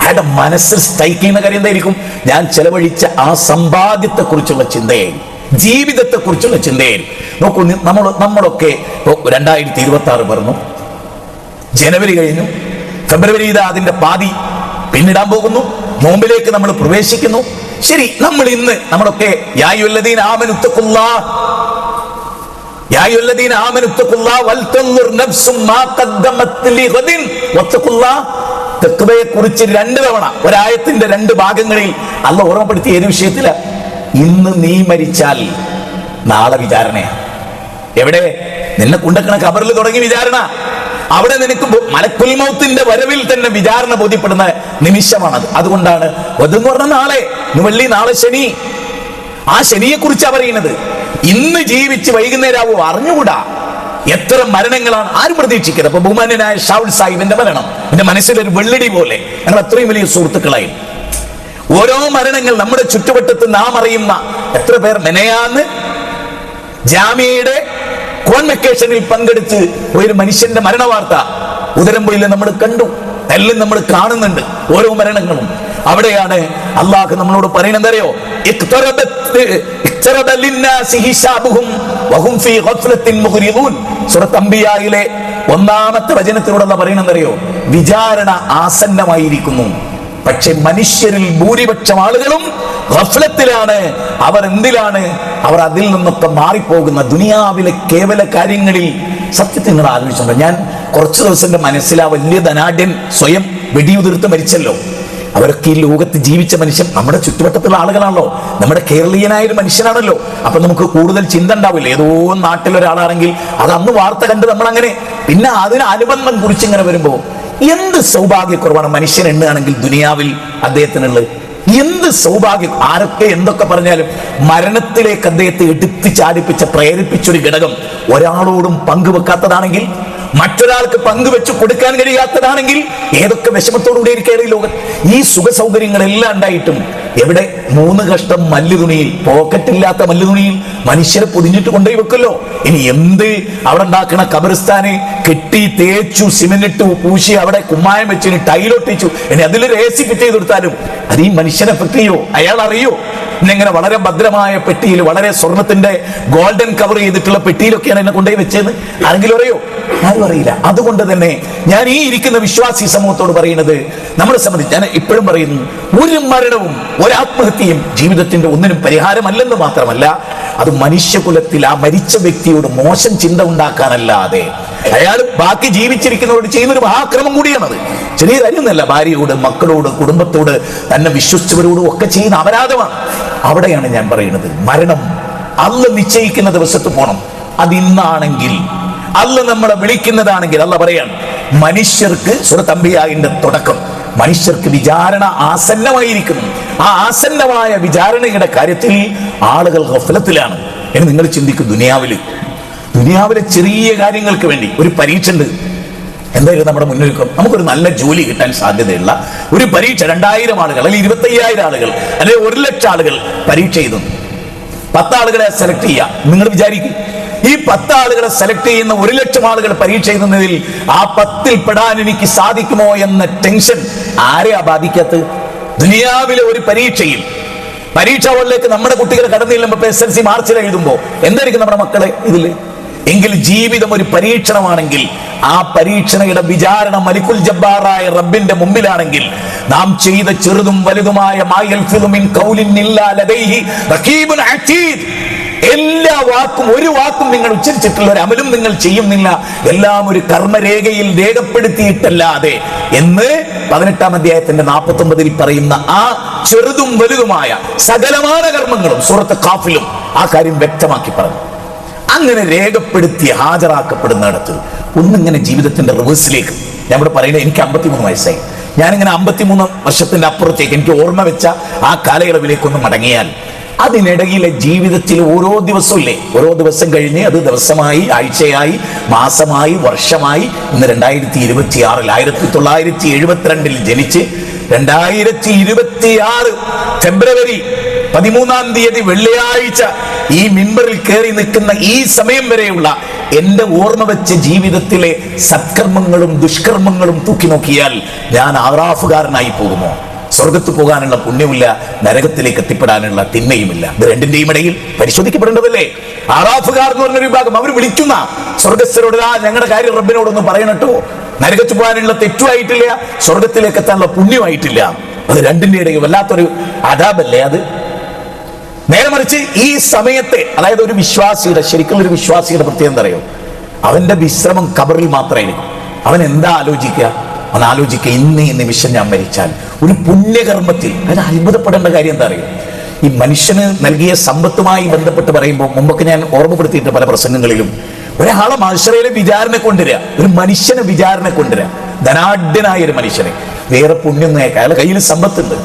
അയാളുടെ മനസ്സിൽ സ്ട്രൈക്ക് ചെയ്യുന്ന കാര്യം എന്തായിരിക്കും? ഞാൻ ചെലവഴിച്ച ആ സമ്പാദ്യത്തെ കുറിച്ചുള്ള ചിന്തയായിരിക്കും, ജീവിതത്തെ കുറിച്ചുള്ള ചിന്തയായിരിക്കും. നോക്കൂ, നമ്മളൊക്കെ 2026 പറഞ്ഞു, ജനുവരി കഴിഞ്ഞു, ഫെബ്രുവരി ഇതാ അതിന്റെ പാതി പിന്നിടാൻ പോകുന്നു, നോമ്പിലേക്ക് നമ്മൾ പ്രവേശിക്കുന്നു. ശരി, നമ്മൾ ഇന്ന് നമ്മളൊക്കെ യാ അയ്യുഹല്ലദീന ആമനു തഖുല്ലാഹ് തഖ്വയെ കുറിച്ച് 2 തവണ ഒരായത്തിന്റെ 2 ഭാഗങ്ങളിൽ അല്ലാഹ് ഓർമ്മപ്പെടുത്തിയ ഏത് വിഷയത്തില? ഇന്ന് നീ മരിച്ചാൽ നാളെ വിചാരണയാണ്. എവിടെ? നിന്നെ കൊണ്ടുവെക്കണ ഖബറിൽ തുടങ്ങി വിചാരണ. അവിടെ നിനക്ക് മലക്കുൽ മൗത്തിന്റെ വരവിൽ തന്നെ വിചാരണ ബോധ്യപ്പെടുന്ന നിമിഷമാണത്. അതുകൊണ്ടാണ് അതെന്ന് പറഞ്ഞ നാളെ വെള്ളി, നാളെ ശനി. ആ ശനിയെ കുറിച്ചാ പറയുന്നത്. ഇന്ന് ജീവിച്ച് വൈകുന്നേരമാവോ അറിഞ്ഞുകൂടാ. എത്ര മരണങ്ങളാണ്, ആരും പ്രതീക്ഷിക്കരുത്. അപ്പൊ ബഹുമാന്യനായ ഷാവുൽ സാഹിബിന്റെ മരണം എന്റെ മനസ്സിലൊരു വെള്ളടി പോലെ. ഞങ്ങൾ അത്രയും വലിയ സുഹൃത്തുക്കളായി. ഓരോ മരണങ്ങൾ നമ്മുടെ ചുറ്റുവട്ടത്ത് നാം അറിയുന്ന എത്ര പേർ. മെനയാന്ന് ജാമ്യയുടെ കോൺവെക്കേഷനിൽ പങ്കെടുത്ത് ഒരു മനുഷ്യന്റെ മരണ വാർത്ത ഉദരംപൊയില് നമ്മൾ കണ്ടു, എല്ലാം നമ്മൾ കാണുന്നുണ്ട്. ഓരോ മരണങ്ങളും അവിടെയാണ് അള്ളാഹ് നമ്മളോട് പറയുന്നത് അറിയോ? സൂറത്ത് അംബിയായിലെ 1-ാമത്തെ വചനത്തിലൂടെ പറയുന്നത് അറിയോ? വിചാരണ ആസന്നമായിരിക്കുന്നു. പക്ഷെ മനുഷ്യരിൽ ഭൂരിപക്ഷം ആളുകളും ഗഫ്ലത്തിലാണ്. അവർ എന്തിലാണ്? അവർ അതിൽ നിന്നൊക്കെ മാറിപ്പോകുന്ന ദുനിയാവിലെ കേവല കാര്യങ്ങളിൽ. സത്യത്തിൽ നിങ്ങൾ ആലോചിച്ചുണ്ടോ? ഞാൻ കുറച്ചു ദിവസത്തിന്റെ മനസ്സിൽ ആ വലിയ ധനാഢ്യൻ സ്വയം വെടിയുതിർത്ത് മരിച്ചല്ലോ. അവരൊക്കെ ഈ ലോകത്ത് ജീവിച്ച മനുഷ്യൻ നമ്മുടെ ചുറ്റുവട്ടത്തുള്ള ആളുകളാണല്ലോ, നമ്മുടെ കേരളീയനായ ഒരു മനുഷ്യനാണല്ലോ. അപ്പൊ നമുക്ക് കൂടുതൽ ചിന്ത ഉണ്ടാവില്ല. ഏതോ നാട്ടിലൊരാളാണെങ്കിൽ അത് അന്ന് വാർത്ത കണ്ട് നമ്മളങ്ങനെ പിന്നെ അതിന് അനുബന്ധം കുറിച്ച് ഇങ്ങനെ വരുമ്പോ എന്ത് സൗഭാഗ്യക്കുറവാണ് മനുഷ്യൻ എണ്ണുകയാണെങ്കിൽ ദുനിയാവിൽ അദ്ദേഹത്തിനുള്ളത്. എന്ത് സൗഭാഗ്യം! ആരൊക്കെ എന്തൊക്കെ പറഞ്ഞാലും മരണത്തിലേക്ക് അദ്ദേഹത്തെ എടുത്ത് ചാടിപ്പിച്ച പ്രേരിപ്പിച്ചൊരു ഘടകം ഒരാളോടും പങ്കുവെക്കാത്തതാണെങ്കിൽ, മറ്റൊരാൾക്ക് പങ്കുവെച്ച് കൊടുക്കാൻ കഴിയാത്തതാണെങ്കിൽ ഏതൊക്കെ വിഷമത്തോടുകൂടി ഇരിക്കുകയാണ് ഈ ലോകം. ഈ സുഖ സൗകര്യങ്ങളെല്ലാം ഉണ്ടായിട്ടും എവിടെ 3 കഷ്ടം മല്ലുതുണിയിൽ, പോക്കറ്റില്ലാത്ത മല്ലുതുണിയിൽ മനുഷ്യരെ പൊതിഞ്ഞിട്ട് കൊണ്ടുപോയി വെക്കല്ലോ. ഇനി എന്ത് അവിടെ ഉണ്ടാക്കണ കബറിസ്ഥാനെ കെട്ടി തേച്ചു സിമെന്റ് പൂശി അവിടെ കുമ്മായം വെച്ച് ടൈലൊട്ടിച്ചു, ഇനി അതിലൊരു AC ഫിറ്റ് ചെയ്ത് കൊടുത്താലും അത് ഈ മനുഷ്യനെ എഫക്ട് ചെയ്യോ? അയാൾ അറിയോ? ഇന്നിങ്ങനെ വളരെ ഭദ്രമായ പെട്ടിയിൽ, വളരെ സ്വർണത്തിന്റെ ഗോൾഡൻ കവർ ചെയ്തിട്ടുള്ള പെട്ടിയിലൊക്കെയാണ് എന്നെ കൊണ്ടുപോയി വെച്ചതെന്ന് ആരെങ്കിലും അറിയോ? ആരും അറിയില്ല. അതുകൊണ്ട് തന്നെ ഞാൻ ഈ ഇരിക്കുന്ന വിശ്വാസി സമൂഹത്തോട് പറയുന്നത്, നമ്മളെ സംബന്ധിച്ച് ഞാൻ ഇപ്പോഴും പറയുന്നു, ഒരു മരണവും ഒരാത്മഹത്യയും ജീവിതത്തിന്റെ ഒന്നിനും പരിഹാരമല്ലെന്ന് മാത്രമല്ല, അത് മനുഷ്യകുലത്തിൽ ആ മരിച്ച വ്യക്തിയോട് മോശം ചിന്ത ഉണ്ടാക്കാനല്ലാതെ അയാൾ ബാക്കി ജീവിച്ചിരിക്കുന്നവരോട് ചെയ്യുന്നൊരു മഹാക്രമം കൂടിയാണത്. ചെറിയ കാര്യമൊന്നുമല്ല. ഭാര്യയോട്, മക്കളോട്, കുടുംബത്തോട്, തന്നെ വിശ്വസിച്ചവരോടും ഒക്കെ ചെയ്യുന്ന അപരാധമാണ്. അവിടെയാണ് ഞാൻ പറയുന്നത്, മരണം അള്ളാഹ് നിശ്ചയിക്കുന്ന ദിവസത്ത് പോണം. അതിന്നാണെങ്കിൽ, അള്ളാഹ് നമ്മളെ വിളിക്കുന്നതാണെങ്കിൽ, അള്ളാഹ് പറയാണ് മനുഷ്യർക്ക് സൂറത്ത് അംബിയാഇന്റെ തുടക്കം, മനുഷ്യർക്ക് വിചാരണ ആസന്നമായിരിക്കുന്നു. ആ ആസന്നമായ വിചാരണയുടെ കാര്യത്തിൽ ആളുകൾ ഗഫലത്തിലാണ് എന്ന് നിങ്ങൾ ചിന്തിക്കും. ദുനിയാവിലെ ചെറിയ കാര്യങ്ങൾക്ക് വേണ്ടി ഒരു പരീക്ഷ ഉണ്ട്. എന്തായാലും നമ്മുടെ മുന്നിൽ നമുക്കൊരു നല്ല ജോലി കിട്ടാൻ സാധ്യതയുള്ള ഒരു പരീക്ഷ 2000 ആളുകൾ അല്ലെങ്കിൽ 25,000 ആളുകൾ അല്ലെങ്കിൽ 1,00,000 ആളുകൾ പരീക്ഷ ചെയ്തു. 10 ആളുകളെ സെലക്ട് ചെയ്യുക. നിങ്ങൾ വിചാരിക്കും, ഈ 10 ആളുകളെ സെലക്ട് ചെയ്യുന്ന 1,00,000 ആളുകൾ പരീക്ഷ എഴുതുന്നതിൽ ആ 10ൽ പെടാൻ എനിക്ക് സാധിക്കുമോ എന്ന ടെൻഷൻ ആരെയാ ബാധിക്കാത്തത്? ദുനിയാവിലെ ഒരു പരീക്ഷയിൽ, പരീക്ഷ ഹോളിലേക്ക് നമ്മുടെ കുട്ടികൾ കടന്നു ചെല്ലുമ്പോൾ SSLC മാർച്ചിൽ എഴുതുമ്പോൾ എന്തായിരിക്കും നമ്മുടെ മക്കളെ ഇതിൽ? എങ്കിൽ ജീവിതം ഒരു പരീക്ഷണമാണെങ്കിൽ ആ പരീക്ഷണയുടെ വിചാരണ മലിക്കുൽ ജബ്ബാറായ റബ്ബിന്റെ മുമ്പിലാണെങ്കിൽ നാം ചെയ്ത ചെറുതും വലുതുമായ എല്ലാ വാക്കും, ഒരു വാക്കും നിങ്ങൾ ഉച്ചരിച്ചിട്ടുള്ള ഒരു അമലും നിങ്ങൾ ചെയ്യുന്നില്ല, എല്ലാം ഒരു കർമ്മരേഖയിൽ രേഖപ്പെടുത്തിയിട്ടല്ലാതെ എന്ന് 18-ാം അധ്യായത്തിന്റെ 49-ൽ പറയുന്ന ആ ചെറുതും വലുതുമായ സകലമാന കർമ്മങ്ങളും സൂറത്ത് ഖാഫിലും ആ കാര്യം വ്യക്തമാക്കി പറഞ്ഞു. അങ്ങനെ രേഖപ്പെടുത്തി ഹാജരാക്കപ്പെടുന്നിടത്ത് ഒന്നിങ്ങനെ ജീവിതത്തിന്റെ റിവേഴ്സിലേക്ക്, ഞാൻ ഇവിടെ പറയുന്നത്, എനിക്ക് 53 വയസ്സായി. ഞാനിങ്ങനെ 53 വർഷത്തിന്റെ അപ്പുറത്തേക്ക് എനിക്ക് ഓർമ്മ വെച്ച ആ കാലയളവിലേക്കൊന്ന് മടങ്ങിയാൽ അതിനിടയിലെ ജീവിതത്തിൽ ഓരോ ദിവസവും ഇല്ലേ, ഓരോ ദിവസം കഴിഞ്ഞ് അത് ദിവസമായി, ആഴ്ചയായി, മാസമായി, വർഷമായി. ഇന്ന് 2026, 1972 ജനിച്ച് 2026 ഫെബ്രുവരി 13-ാം തീയതി വെള്ളിയാഴ്ച ഈ മിമ്പറിൽ കയറി നിൽക്കുന്ന ഈ സമയം വരെയുള്ള എന്റെ ഓർമ്മ വെച്ച ജീവിതത്തിലെ സത്കർമ്മങ്ങളും ദുഷ്കർമ്മങ്ങളും തൂക്കി നോക്കിയാൽ ഞാൻ ആറാഫുകാരനായി പോകുമോ? സ്വർഗത്ത് പോകാനുള്ള പുണ്യമില്ല, നരകത്തിലേക്ക് എത്തിപ്പെടാനുള്ള തിന്മയുമില്ല. ഇത് രണ്ടിന്റെയും ഇടയിൽ പരിശോധിക്കപ്പെടേണ്ടതല്ലേ? ആറാഫുകാർ എന്ന് പറഞ്ഞൊരു വിഭാഗം, അവർ വിളിക്കുന്ന സ്വർഗസ്ഥരോട് ഞങ്ങളുടെ കാര്യം റബ്ബിനോടൊന്ന് പറയണട്ടോ. നരകത്ത് പോകാനുള്ള തെറ്റുമായിട്ടില്ല, സ്വർഗത്തിലേക്ക് എത്താനുള്ള പുണ്യമായിട്ടില്ല. അത് രണ്ടിന്റെ ഇടയിൽ വല്ലാത്തൊരു അദാബല്ലേ അത്. നേരെ മറിച്ച് ഈ സമയത്തെ, അതായത് ഒരു വിശ്വാസിയുടെ, ശരിക്കും ഒരു വിശ്വാസിയുടെ പ്രത്യേകം എന്താ അറിയോ? അവന്റെ വിശ്രമം ഖബറിൽ മാത്രമായിരിക്കും. അവൻ എന്താ ആലോചിക്കുക? അവൻ ആലോചിക്കുക, ഇന്ന് ഈ നിമിഷം ഞാൻ മരിച്ചാൽ ഒരു പുണ്യകർമ്മത്തിൽ. അത് അത്ഭുതപ്പെടേണ്ട കാര്യം എന്താ അറിയോ? ഈ മനുഷ്യന് നൽകിയ സമ്പത്തുമായി ബന്ധപ്പെട്ട് പറയുമ്പോൾ മുമ്പൊക്കെ ഞാൻ ഓർമ്മപ്പെടുത്തിയിട്ട് പല പ്രസംഗങ്ങളിലും, ഒരാളെ മനുഷ്യരെ വിചാരണ കൊണ്ടുവരിക, ഒരു മനുഷ്യനെ വിചാരണ കൊണ്ടുവരിക, ധനാഢ്യനായ ഒരു മനുഷ്യനെ, വേറെ പുണ്യം നേക്കാൻ അയാളുടെ കയ്യിൽ സമ്പത്തുണ്ട്,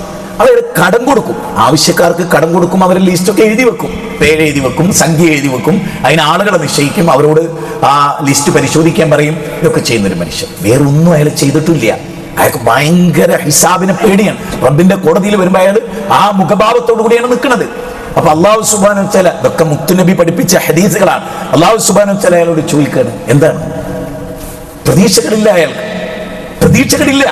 അവർ കടം കൊടുക്കും, ആവശ്യക്കാർക്ക് കടം കൊടുക്കും, അവരെ ലിസ്റ്റൊക്കെ എഴുതി വെക്കും, പേര് എഴുതി വെക്കും, സംഖ്യ എഴുതി വെക്കും, അതിന് ആളുകളെ നിശ്ചയിക്കും, അവരോട് ആ ലിസ്റ്റ് പരിശോധിക്കാൻ പറയും. ഇതൊക്കെ ചെയ്യുന്നൊരു മനുഷ്യൻ വേറെ ഒന്നും അയാൾ ചെയ്തിട്ടില്ല. അയാൾക്ക് ഭയങ്കര ഹിസാബിനെ പേടിയാണ്. റബ്ബിന്റെ കോടതിയിൽ വരുമ്പോൾ അയാൾ ആ മുഖഭാവത്തോടു കൂടിയാണ് നിൽക്കുന്നത്. അപ്പൊ അല്ലാഹു സുബ്ഹാനഹു വ തആല, ഇതൊക്കെ മുത്തുനബി പഠിപ്പിച്ച ഹദീസുകളാണ്. അല്ലാഹു സുബ്ഹാനഹു വ തആല അയാളോട് ചോദിക്കുകയാണ്, എന്താണ്? പ്രതീക്ഷകളില്ല അയാൾക്ക്, പ്രതീക്ഷകളില്ല.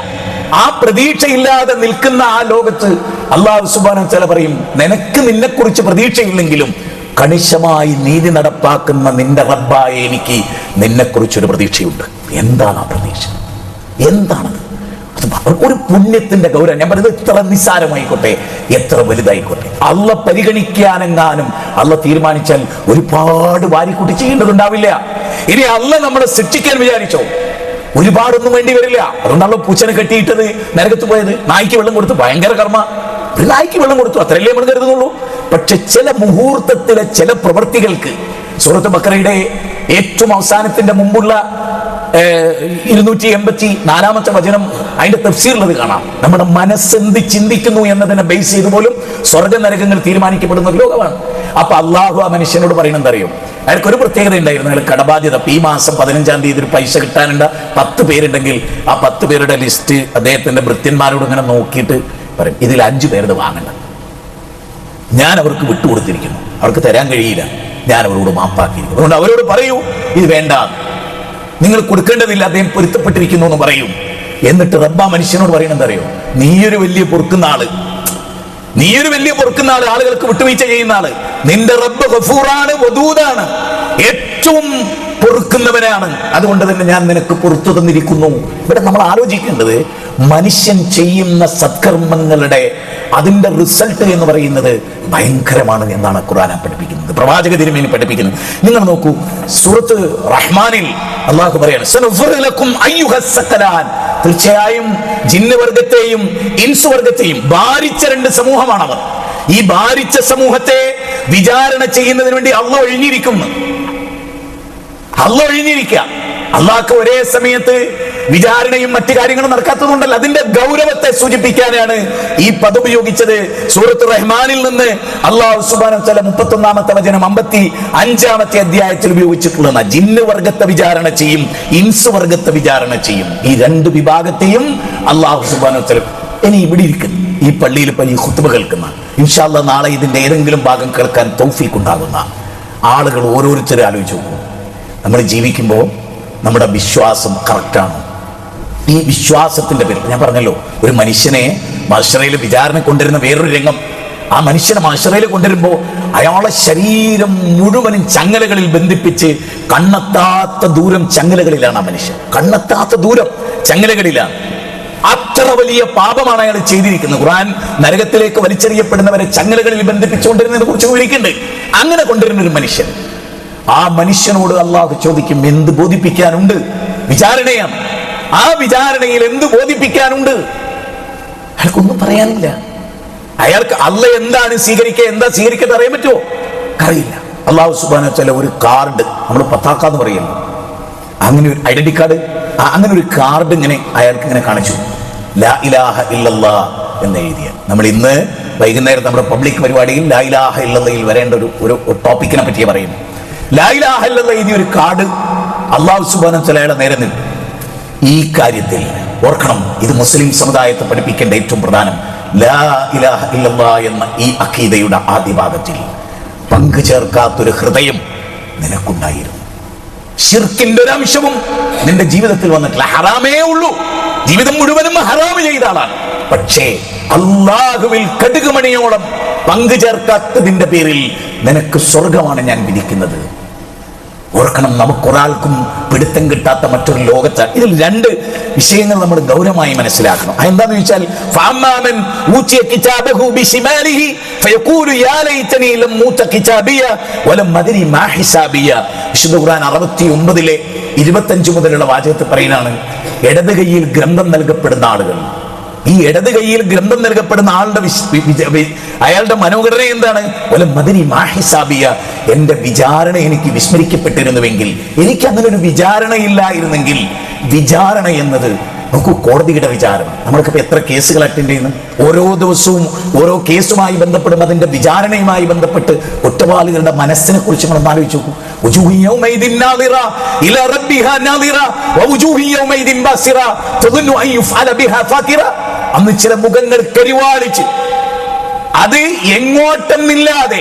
ആ പ്രതീക്ഷയില്ലാതെ നിൽക്കുന്ന ആ ലോകത്ത് അല്ലാഹു സുബ്ഹാനഹു വ തആല പറയും, നിനക്ക് നിന്നെക്കുറിച്ച് പ്രതീക്ഷയില്ലെങ്കിലും കണിശമായി നീതി നടപ്പാക്കുന്ന നിന്റെ റബ്ബായ എനിക്ക് നിന്നെക്കുറിച്ചൊരു പ്രതീക്ഷയുണ്ട്. എന്താണ് ആ പ്രതീക്ഷ? എന്താണത്? ഒരു പുണ്യത്തിന്റെ ഗൗരവം. ഞാൻ പറയുന്നത് എത്ര നിസ്സാരമായിക്കോട്ടെ, എത്ര വലുതായിക്കോട്ടെ, അള്ളാഹ് പരിഗണിക്കാനെങ്ങാനും അള്ളാഹ് തീരുമാനിച്ചാൽ ഒരുപാട് വാരിക്കൂട്ടി ചെയ്യേണ്ടതുണ്ടാവില്ല. ഇനി അള്ളാഹ് നമ്മളെ ശിക്ഷിക്കാൻ വിചാരിച്ചോ, ഒരുപാടൊന്നും വേണ്ടി വരില്ല. അതുകൊണ്ടാണല്ലോ പൂച്ചനെ കെട്ടിയിട്ടത് നരകത്ത് പോയത്. നായ്ക്ക് വെള്ളം കൊടുത്തു, ഭയങ്കര കർമ്മ. ഒരു നായ്ക്ക് വെള്ളം കൊടുത്തു, അത്രയല്ലേ നമ്മൾ കരുതുന്നുള്ളൂ. പക്ഷെ ചില മുഹൂർത്തത്തിലെ ചില പ്രവൃത്തികൾക്ക് സൂറത്ത് ബഖറയുടെ ഏറ്റവും അവസാനത്തിന്റെ മുമ്പുള്ള 284 വചനം, അതിന്റെ തഫ്സീറിലത് കാണാം. നമ്മുടെ മനസ്സെന്ത് ചിന്തിക്കുന്നു എന്നതിനെ ബേസ് ചെയ്ത് പോലും സ്വർഗ നരകങ്ങൾ തീരുമാനിക്കപ്പെടുന്ന ഒരു ലോകമാണ്. അപ്പൊ അള്ളാഹു ആ മനുഷ്യനോട് പറയുന്നത് അറിയും, അയാൾക്ക് ഒരു പ്രത്യേകത ഉണ്ടായിരുന്നു. അയാൾ കടബാധ്യത, ഈ മാസം 15-ാം തീയതി ഒരു പൈസ കിട്ടാനുണ്ട് 10 പേരുണ്ടെങ്കിൽ ആ 10 പേരുടെ ലിസ്റ്റ് അദ്ദേഹത്തിന്റെ ഭൃത്യന്മാരോട് ഇങ്ങനെ നോക്കിയിട്ട് പറയും, ഇതിൽ 5 പേരുടെ വാങ്ങണ്ട, ഞാൻ അവർക്ക് വിട്ടുകൊടുത്തിരിക്കുന്നു, അവർക്ക് തരാൻ കഴിയില്ല, ഞാൻ അവരോട് മാപ്പാക്കിയിരിക്കുന്നു, അതുകൊണ്ട് അവരോട് പറയൂ ഇത് വേണ്ട, നിങ്ങൾ കൊടുക്കേണ്ടതില്ല, അദ്ദേഹം പൊരുത്തപ്പെട്ടിരിക്കുന്നു എന്ന് പറയും. എന്നിട്ട് റബ്ബ മനുഷ്യനോട് പറയണെന്താ അറിയോ, നീയൊരു വലിയ പൊറുക്കുന്ന ആള്, ആളുകൾക്ക് വിട്ടുവീഴ്ച ചെയ്യുന്ന ആള്, നിന്റെ റബ്ബ് ഗഫൂറാണ്, വദൂദാണ്, ഏറ്റവും പൊറുക്കുന്നവനാണ്, അതുകൊണ്ട് തന്നെ ഞാൻ നിനക്ക് പുറത്തു തന്നിരിക്കുന്നു. ഇവിടെ നമ്മൾ ആലോചിക്കേണ്ടത്, മനുഷ്യൻ ചെയ്യുന്ന സത്കർമ്മങ്ങളുടെ അതിന്റെ റിസൾട്ട് എന്ന് പറയുന്നത് ഭയങ്കരമാണ് എന്നാണ് ഖുർആൻ പഠിപ്പിക്കുന്നത്, പ്രവാചക തിരുമേനി പഠിപ്പിക്കുന്നത്. നിങ്ങൾ നോക്കൂ, സൂറത്ത് റഹ്മാനിൽ അല്ലാഹു പറയാണ്, സനുഫ്റിലക്കും അയ്യുഹസ് സഖലാൻ, തീർച്ചയായും ജിന്ന് വർഗത്തെയും ഇൻസ് വർഗത്തെയും ഭാരിച്ച 2 സമൂഹമാണ് അവർ. ഈ ഭാരിച്ച സമൂഹത്തെ വിചാരണ ചെയ്യുന്നതിന് വേണ്ടി അള്ളാഹു ഒഴിഞ്ഞിരിക്കുന്നു. അള്ളാഹ്ക്ക് ഒരേ സമയത്ത് വിചാരണയും മറ്റു കാര്യങ്ങളും നടക്കാത്തതുകൊണ്ടല്ല, അതിന്റെ ഗൗരവത്തെ സൂചിപ്പിക്കാനാണ് ഈ പദം ഉപയോഗിച്ചത്. സൂറത്ത് റഹ്മാനിൽ നിന്ന് അല്ലാഹു സുബ്ഹാനഹു വ തആല 31-ാമത്തെ വചനം 55-ാമത്തെ അധ്യായത്തിൽ ഉപയോഗിച്ചിട്ടുള്ള ജിന്ന് വർഗത്തെ വിചാരണ ചെയ്യും, ഇൻസ് വർഗത്തെ വിചാരണ ചെയ്യും. ഈ 2 വിഭാഗത്തെയും അല്ലാഹു സുബ്ഹാനഹു വ തആല ഇനി ഇവിടെ ഇരിക്കുന്നു, ഈ പള്ളിയിൽ ഈ ഖുത്ബ കേൾക്കുന്ന, ഇൻഷാ അല്ലാഹ് നാളെ ഇതിന്റെ ഏതെങ്കിലും ഭാഗം കേൾക്കാൻ തൗഫീഖ് ഉണ്ടാകുന്ന ആളുകൾ ഓരോരുത്തരും ആലോചിച്ചു നോക്കും, നമ്മൾ ജീവിക്കുമ്പോൾ നമ്മുടെ വിശ്വാസം കറക്റ്റാണോ? ഈ വിശ്വാസത്തിന്റെ പേരിൽ ഞാൻ പറഞ്ഞല്ലോ, ഒരു മനുഷ്യനെ മഹ്ശറയിൽ വിചാരണ കൊണ്ടുവരുന്ന വേറൊരു രംഗം, ആ മനുഷ്യനെ മഹ്ശറയിൽ കൊണ്ടുവരുമ്പോൾ അയാളെ ശരീരം മുഴുവനും ചങ്ങലകളിൽ ബന്ധിപ്പിച്ച് കണ്ണെത്താത്ത ദൂരം ചങ്ങലകളിലാണ് ആ മനുഷ്യൻ, കണ്ണെത്താത്ത ദൂരം ചങ്ങലകളിലാണ്. അത്ര വലിയ പാപമാണ് അയാൾ ചെയ്തിരിക്കുന്നത്. ഖുർആൻ നരകത്തിലേക്ക് വലിച്ചെറിയപ്പെടുന്നവരെ ചങ്ങലകളിൽ ബന്ധിപ്പിച്ചുകൊണ്ടിരുന്നതിനെ കുറിച്ച് വിവരിക്കുന്നുണ്ട്. അങ്ങനെ കൊണ്ടുവരുന്ന ഒരു മനുഷ്യൻ, ആ മനുഷ്യനോട് അള്ളാഹു ചോദിക്കും, എന്ത് ബോധിപ്പിക്കാനുണ്ട്? വിചാരണയാണ്. ആ വിചാരണയിൽ എന്ത് ബോധിപ്പിക്കാനുണ്ട്? അയാൾക്കൊന്നും പറയാനില്ല. അയാൾക്ക് അള്ളാഹ് എന്താണ് സ്വീകരിക്കുക, എന്താ സ്വീകരിക്കട്ടെ അറിയാൻ പറ്റുമോ? അറിയില്ല. അള്ളാഹു സുബ്ഹാനഹു വ തആല ഒരു കാർഡ്, നമ്മൾ പത്താക്കാന്ന് പറയുന്നു, അങ്ങനെ ഒരു ഐഡന്റി കാർഡ്, അങ്ങനെ ഒരു കാർഡ് ഇങ്ങനെ അയാൾക്ക് ഇങ്ങനെ കാണിച്ചു, ലാ ഇലാഹ ഇല്ലല്ലാഹ് എന്ന് എഴുതിയ. നമ്മൾ ഇന്ന് വൈകുന്നേരം നമ്മുടെ പബ്ലിക് പരിപാടിയിൽ ലാ ഇലാഹ ഇല്ലല്ലാഹയിൽ വരേണ്ട ഒരു ടോപ്പിക്കിനെ പറ്റി പറയുന്നു. ലാ ഇലാഹ ഇല്ലല്ലാഹ് എഴുതിയ ഒരു കാർഡ് അള്ളാഹു സുബ്ഹാനഹു വ തആലയുടെ നേരെ നിന്നു. ഈ കാര്യത്തിൽ ഓർക്കണം, ഇത് മുസ്ലിം സമുദായത്തെ പഠിപ്പിക്കേണ്ട ഏറ്റവും പ്രധാനം. ലാ ഇലാഹ ഇല്ലല്ലാഹ് എന്ന ഈ അഖീദയുടെ ആദ്യ ഭാഗത്തിൽ പങ്കു ചേർക്കാത്തൊരു ഹൃദയം നിനക്കുണ്ടായിരുന്നു. ശിർക്കിന്റെ ഒരു അംശവും നിന്റെ ജീവിതത്തിൽ വന്നിട്ടില്ല. ഹറാമേ ഉള്ളൂ, ജീവിതം മുഴുവനും ഹറാമ് ചെയ്ത ആളാണ്. പക്ഷേ അല്ലാഹുവിൽ കടുകുമണിയോളം പങ്കു ചേർക്കാത്തതിന്റെ പേരിൽ നിനക്ക് സ്വർഗമാണ് ഞാൻ വിധിക്കുന്നത്. ഓർക്കണം, നമുക്കൊരാൾക്കും പിടുത്തം കിട്ടാത്ത മറ്റൊരു ലോകത്താണ്. ഇതിൽ 2 വിഷയങ്ങൾ നമ്മൾ ഗൗരവമായി മനസ്സിലാക്കണം. എന്താന്ന് ചോദിച്ചാൽ, ഫഅമ്മാമൻ ഊതിയ കിതാബഹു ബിശിമാലിഹി ഫയഖൂലു യാ ലൈതനി ലം ഊത കിതാബിയ വലം അദ്രി മാ ഹിസാബിയ. വിശുദ്ധ ഖുർആൻ 69-ലെ 25 മുതലുള്ള വാചകത്തിൽ പറയുന്നതാണ്, ഇടത് കൈയിൽ ഗ്രന്ഥം നൽകപ്പെടുന്ന ആളുകൾ. ഈ ഇടത് കൈയിൽ ഗ്രന്ഥം നൽകപ്പെടുന്ന ആളുടെ അയാളുടെ മനോഘടന എന്താണ്? വലം അദ്രി മാ ഹിസാബിയ, എന്റെ വിചാരണ എനിക്ക് വിസ്മരിക്കപ്പെട്ടിരുന്നുവെങ്കിൽ, എനിക്ക് അങ്ങനെ ഒരു വിചാരണ ഇല്ലായിരുന്നെങ്കിൽ. വിചാരണ എന്നത്, നോക്കൂ, കോടതിയുടെ വിചാരണ. നമ്മൾക്കിപ്പോൾ എത്ര കേസുകൾ അറ്റൻഡ് ചെയ്യുന്നു? ഓരോ ദിവസവും ഓരോ കേസുമായി ബന്ധപ്പെടും, അതിന്റെ വിചാരണയുമായി ബന്ധപ്പെട്ട് കുറ്റവാളികളുടെ മനസ്സിനെ കുറിച്ച് നമ്മൾ ആലോചിച്ച് നോക്കൂ. അന്ന് ചില മുഖങ്ങൾ കരിവാളിച്ച്, അത് എങ്ങോട്ടെന്നില്ലാതെ,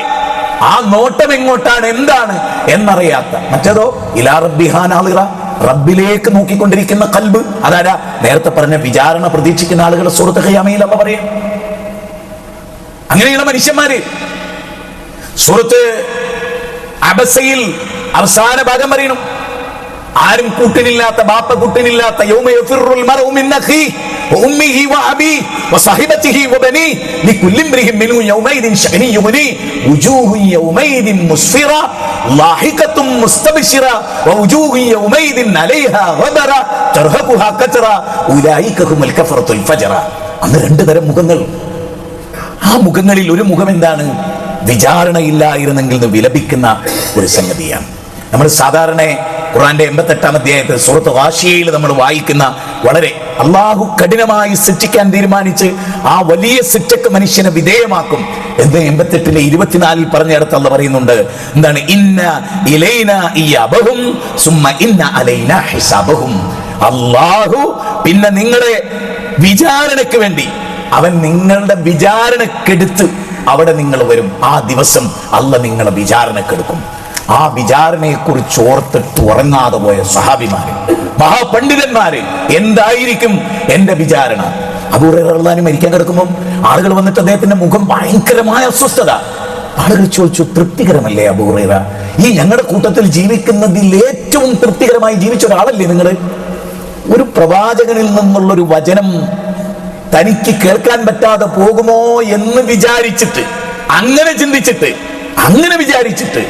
ആ നോട്ടം എങ്ങോട്ടാണ്, എന്താണ് എന്നറിയാത്ത. മറ്റേതോ ഇലാ റബ്ബിഹാ നാളിറ, റബ്ബിലേക്ക് നോക്കിക്കൊണ്ടിരിക്കുന്ന ഖൽബ്. അതാരാ? നേരത്തെ പറഞ്ഞ വിചാരണ പ്രതീക്ഷിക്കുന്ന ആളുകളെ സൂറത്ത് ഖിയാമയിൽ അല്ലാഹു പറയും. അങ്ങനെയുള്ള മനുഷ്യന്മാര് സൂറത്ത് അബസയിൽ അവസാന ഭാഗം പറയണം, ആരും കൂട്ടിനില്ലാത്ത, ബാപ്പ കൂട്ടിനില്ലാത്ത, യൗമ യഫിറുൽ മർഉ മിൻ അഖീ, വഉമ്മിഹി വഅബീഹി വസഹിബതിഹി വബനീഹി ലികുല്ലി ഇംറിഇൻ മിൻഹും യൗമൈദിൻ ശഅനി യുഗ്നി വുജൂഹു യൗമൈദിൻ മുസ്ഫിറ ലാഹിഖത്തും മുസ്തബ്ശിറ വവുജൂഹു യൗമൈദിൻ അലൈഹാ ഗബറ തർഹഖുഹാ ഖതറ ഉലൈക ഹുമുൽ കഫറത്തുൽ ഫജറ. അന്ന് രണ്ട് തരം മുഖങ്ങൾ. ആ മുഖങ്ങളിൽ ഒരു മുഖം എന്താണ്? വിചാരണയില്ലായിരുന്നെങ്കിൽ എന്ന് വിലപിക്കുന്ന ഒരു സംഗതിയാണ്. നമ്മൾ സാധാരണ ഖുർആന്റെ 88-ാം അധ്യായത്തിൽ സൂറത്ത് ഗാശിയയിൽ നമ്മൾ വായിക്കുന്ന വളരെ അള്ളാഹു കഠിനമായി ശിക്ഷിക്കാൻ തീരുമാനിച്ച് ആ വലിയ ശിക്ഷക്ക് മനുഷ്യനെ വിധേയമാക്കും എന്ന് 88-ലെ 24-ൽ പറഞ്ഞിടത്ത് അള്ളാഹ് പറയുന്നുണ്ട്. എന്താണ്? ഇന്ന ഇലൈനാ ഇയബഹും സുമ്മ ഇന്ന അലൈനാ ഹിസാബഹും. അള്ളാഹു പിന്നെ നിങ്ങളെ വിചാരണയ്ക്ക് വേണ്ടി അവൻ നിങ്ങളുടെ വിചാരണക്കെടുത്ത് അവിടെ നിങ്ങൾ വരും. ആ ദിവസം അള്ളാഹ് നിങ്ങളെ വിചാരണക്കെടുക്കും. ആ വിചാരണയെ കുറിച്ച് ഓർത്തിട്ട് ഉറങ്ങാതെ പോയ സഹാബിമാര്, മഹാപണ്ഡിതന്മാര്, എന്തായിരിക്കും എന്റെ വിചാരണ? അബൂ ഹുറൈറ റളിയല്ലാഹു അൻഹു മരിക്കാൻ കിടക്കുമ്പോൾ ആളുകൾ വന്നിട്ട് അദ്ദേഹത്തിന്റെ മുഖം ഭയങ്കരമായ അസ്വസ്ഥത. ആളുകൾ ചോദിച്ചു, തൃപ്തികരമല്ലേ അബൂ ഹുറൈറ? ഈ ഞങ്ങളുടെ കൂട്ടത്തിൽ ജീവിക്കുന്നതിൽ ഏറ്റവും തൃപ്തികരമായി ജീവിച്ച ഒരാളല്ലേ നിങ്ങൾ? ഒരു പ്രവാചകനിൽ നിന്നുള്ളൊരു വചനം തനിക്ക് കേൾക്കാൻ പറ്റാതെ പോകുമോ എന്ന് വിചാരിച്ചിട്ട്, അങ്ങനെ ചിന്തിച്ചിട്ട്, അങ്ങനെ വിചാരിച്ചിട്ട്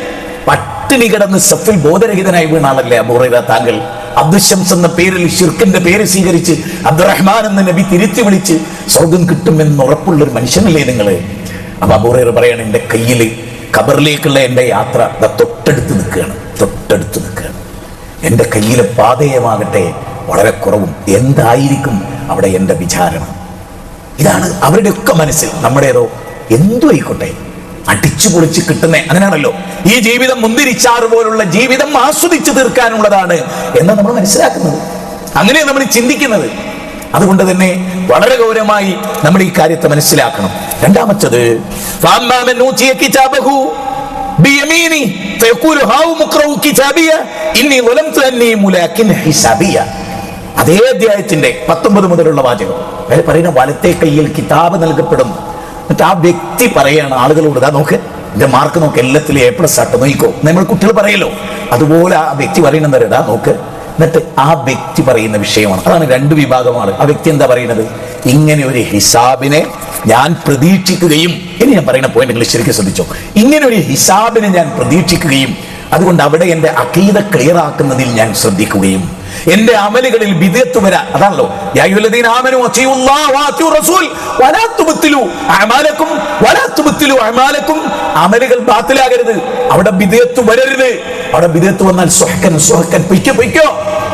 പട്ടിണി കിടന്ന് സഫിൽ ബോധരഹിതനായി വീണ ആളല്ലേ അബൂ ഹുറൈറ താങ്കൾ? അബ്ദുശംസ് എന്ന പേരിൽ ഷിർക്കിന്റെ പേര് സ്വീകരിച്ച് അബ്ദുറഹ്മാൻ എന്ന നബി തിരുത്തി വിളിച്ച് സ്വർഗം കിട്ടുമെന്ന് ഉറപ്പുള്ള ഒരു മനുഷ്യനല്ലേ നിങ്ങള്? അപ്പൊ അബൂ ഹുറൈറ പറയാണ്, എന്റെ കയ്യില് ഖബറിലേക്കുള്ള എന്റെ യാത്ര തൊട്ടടുത്ത് നിൽക്കുകയാണ്, തൊട്ടടുത്ത് നിൽക്കുകയാണ്. എന്റെ കയ്യിലെ പാതയമാകട്ടെ വളരെ കുറവും. എന്തായിരിക്കും അവിടെ എന്റെ വിചാരണ? ഇതാണ് അവരുടെയൊക്കെ മനസ്സിൽ. നമ്മുടേതോ എന്തു ആയിക്കോട്ടെ, അടിച്ചു പൊളിച്ച് കിട്ടുന്നേ അങ്ങനെയാണല്ലോ. ഈ ജീവിതം മുന്തിരിച്ചാറ് പോലുള്ള ജീവിതം ആസ്വദിച്ചു തീർക്കാനുള്ളതാണ് എന്ന് നമ്മൾ മനസ്സിലാക്കുന്നത്, അങ്ങനെ നമ്മൾ ചിന്തിക്കുന്നത്. അതുകൊണ്ട് തന്നെ വളരെ ഗൗരവമായി നമ്മൾ ഈ കാര്യത്തെ മനസ്സിലാക്കണം. രണ്ടാമത്തത്, അതേ അധ്യായത്തിന്റെ 19 മുതലുള്ള വാചകം പറയുന്ന വലത്തെ കയ്യിൽ കിതാബ് നൽകപ്പെടും. എന്നിട്ട് ആ വ്യക്തി പറയാണ് ആളുകളോട്, ഇതാ നോക്ക്, എന്റെ മാർക്ക് നോക്ക്, എല്ലാത്തിലും A+ ആട്ടോ, നോക്കോ. നമ്മൾ കുട്ടികൾ പറയല്ലോ, അതുപോലെ ആ വ്യക്തി പറയുന്നത്, ഇതാ നോക്ക്. എന്നിട്ട് ആ വ്യക്തി പറയുന്ന വിഷയമാണ്. അതാണ് രണ്ട് വിഭാഗമാണ്. ആ വ്യക്തി എന്താ പറയുന്നത്? ഇങ്ങനെ ഒരു ഹിസാബിനെ ഞാൻ പ്രതീക്ഷിക്കുകയും, ഇനി ഞാൻ പറയുന്ന പോയിന്റ് നിങ്ങൾ ശരിക്കും ശ്രദ്ധിച്ചോ, ഇങ്ങനെ ഒരു ഹിസാബിനെ ഞാൻ പ്രതീക്ഷിക്കുകയും അതുകൊണ്ട് അവിടെ എന്റെ അഖീദ ക്ലിയർ ആക്കുന്നതിൽ ഞാൻ ശ്രദ്ധിക്കുകയും എന്റെ അമലുകളിൽ ബിദ്അത്ത് വരാ. അതാണല്ലോ യാ അയ്യുഹല്ലദീന ആമനൂ അത്തിഉല്ലാഹ വഅത്തിഉർ റസൂൽ വലാ തുബ്തിലു അഅമാലക്കും വലാ തുബ്തിലു അഅമാലക്കും. അമലുകൾ ബാത്തിലാകരുത്, അവിടെ ബിദ്അത്ത് വരരുത്. അവിടെ ബിദ്അത്ത് വന്നാൽ സുഹക്കൻ പൊയ്ക്കോ,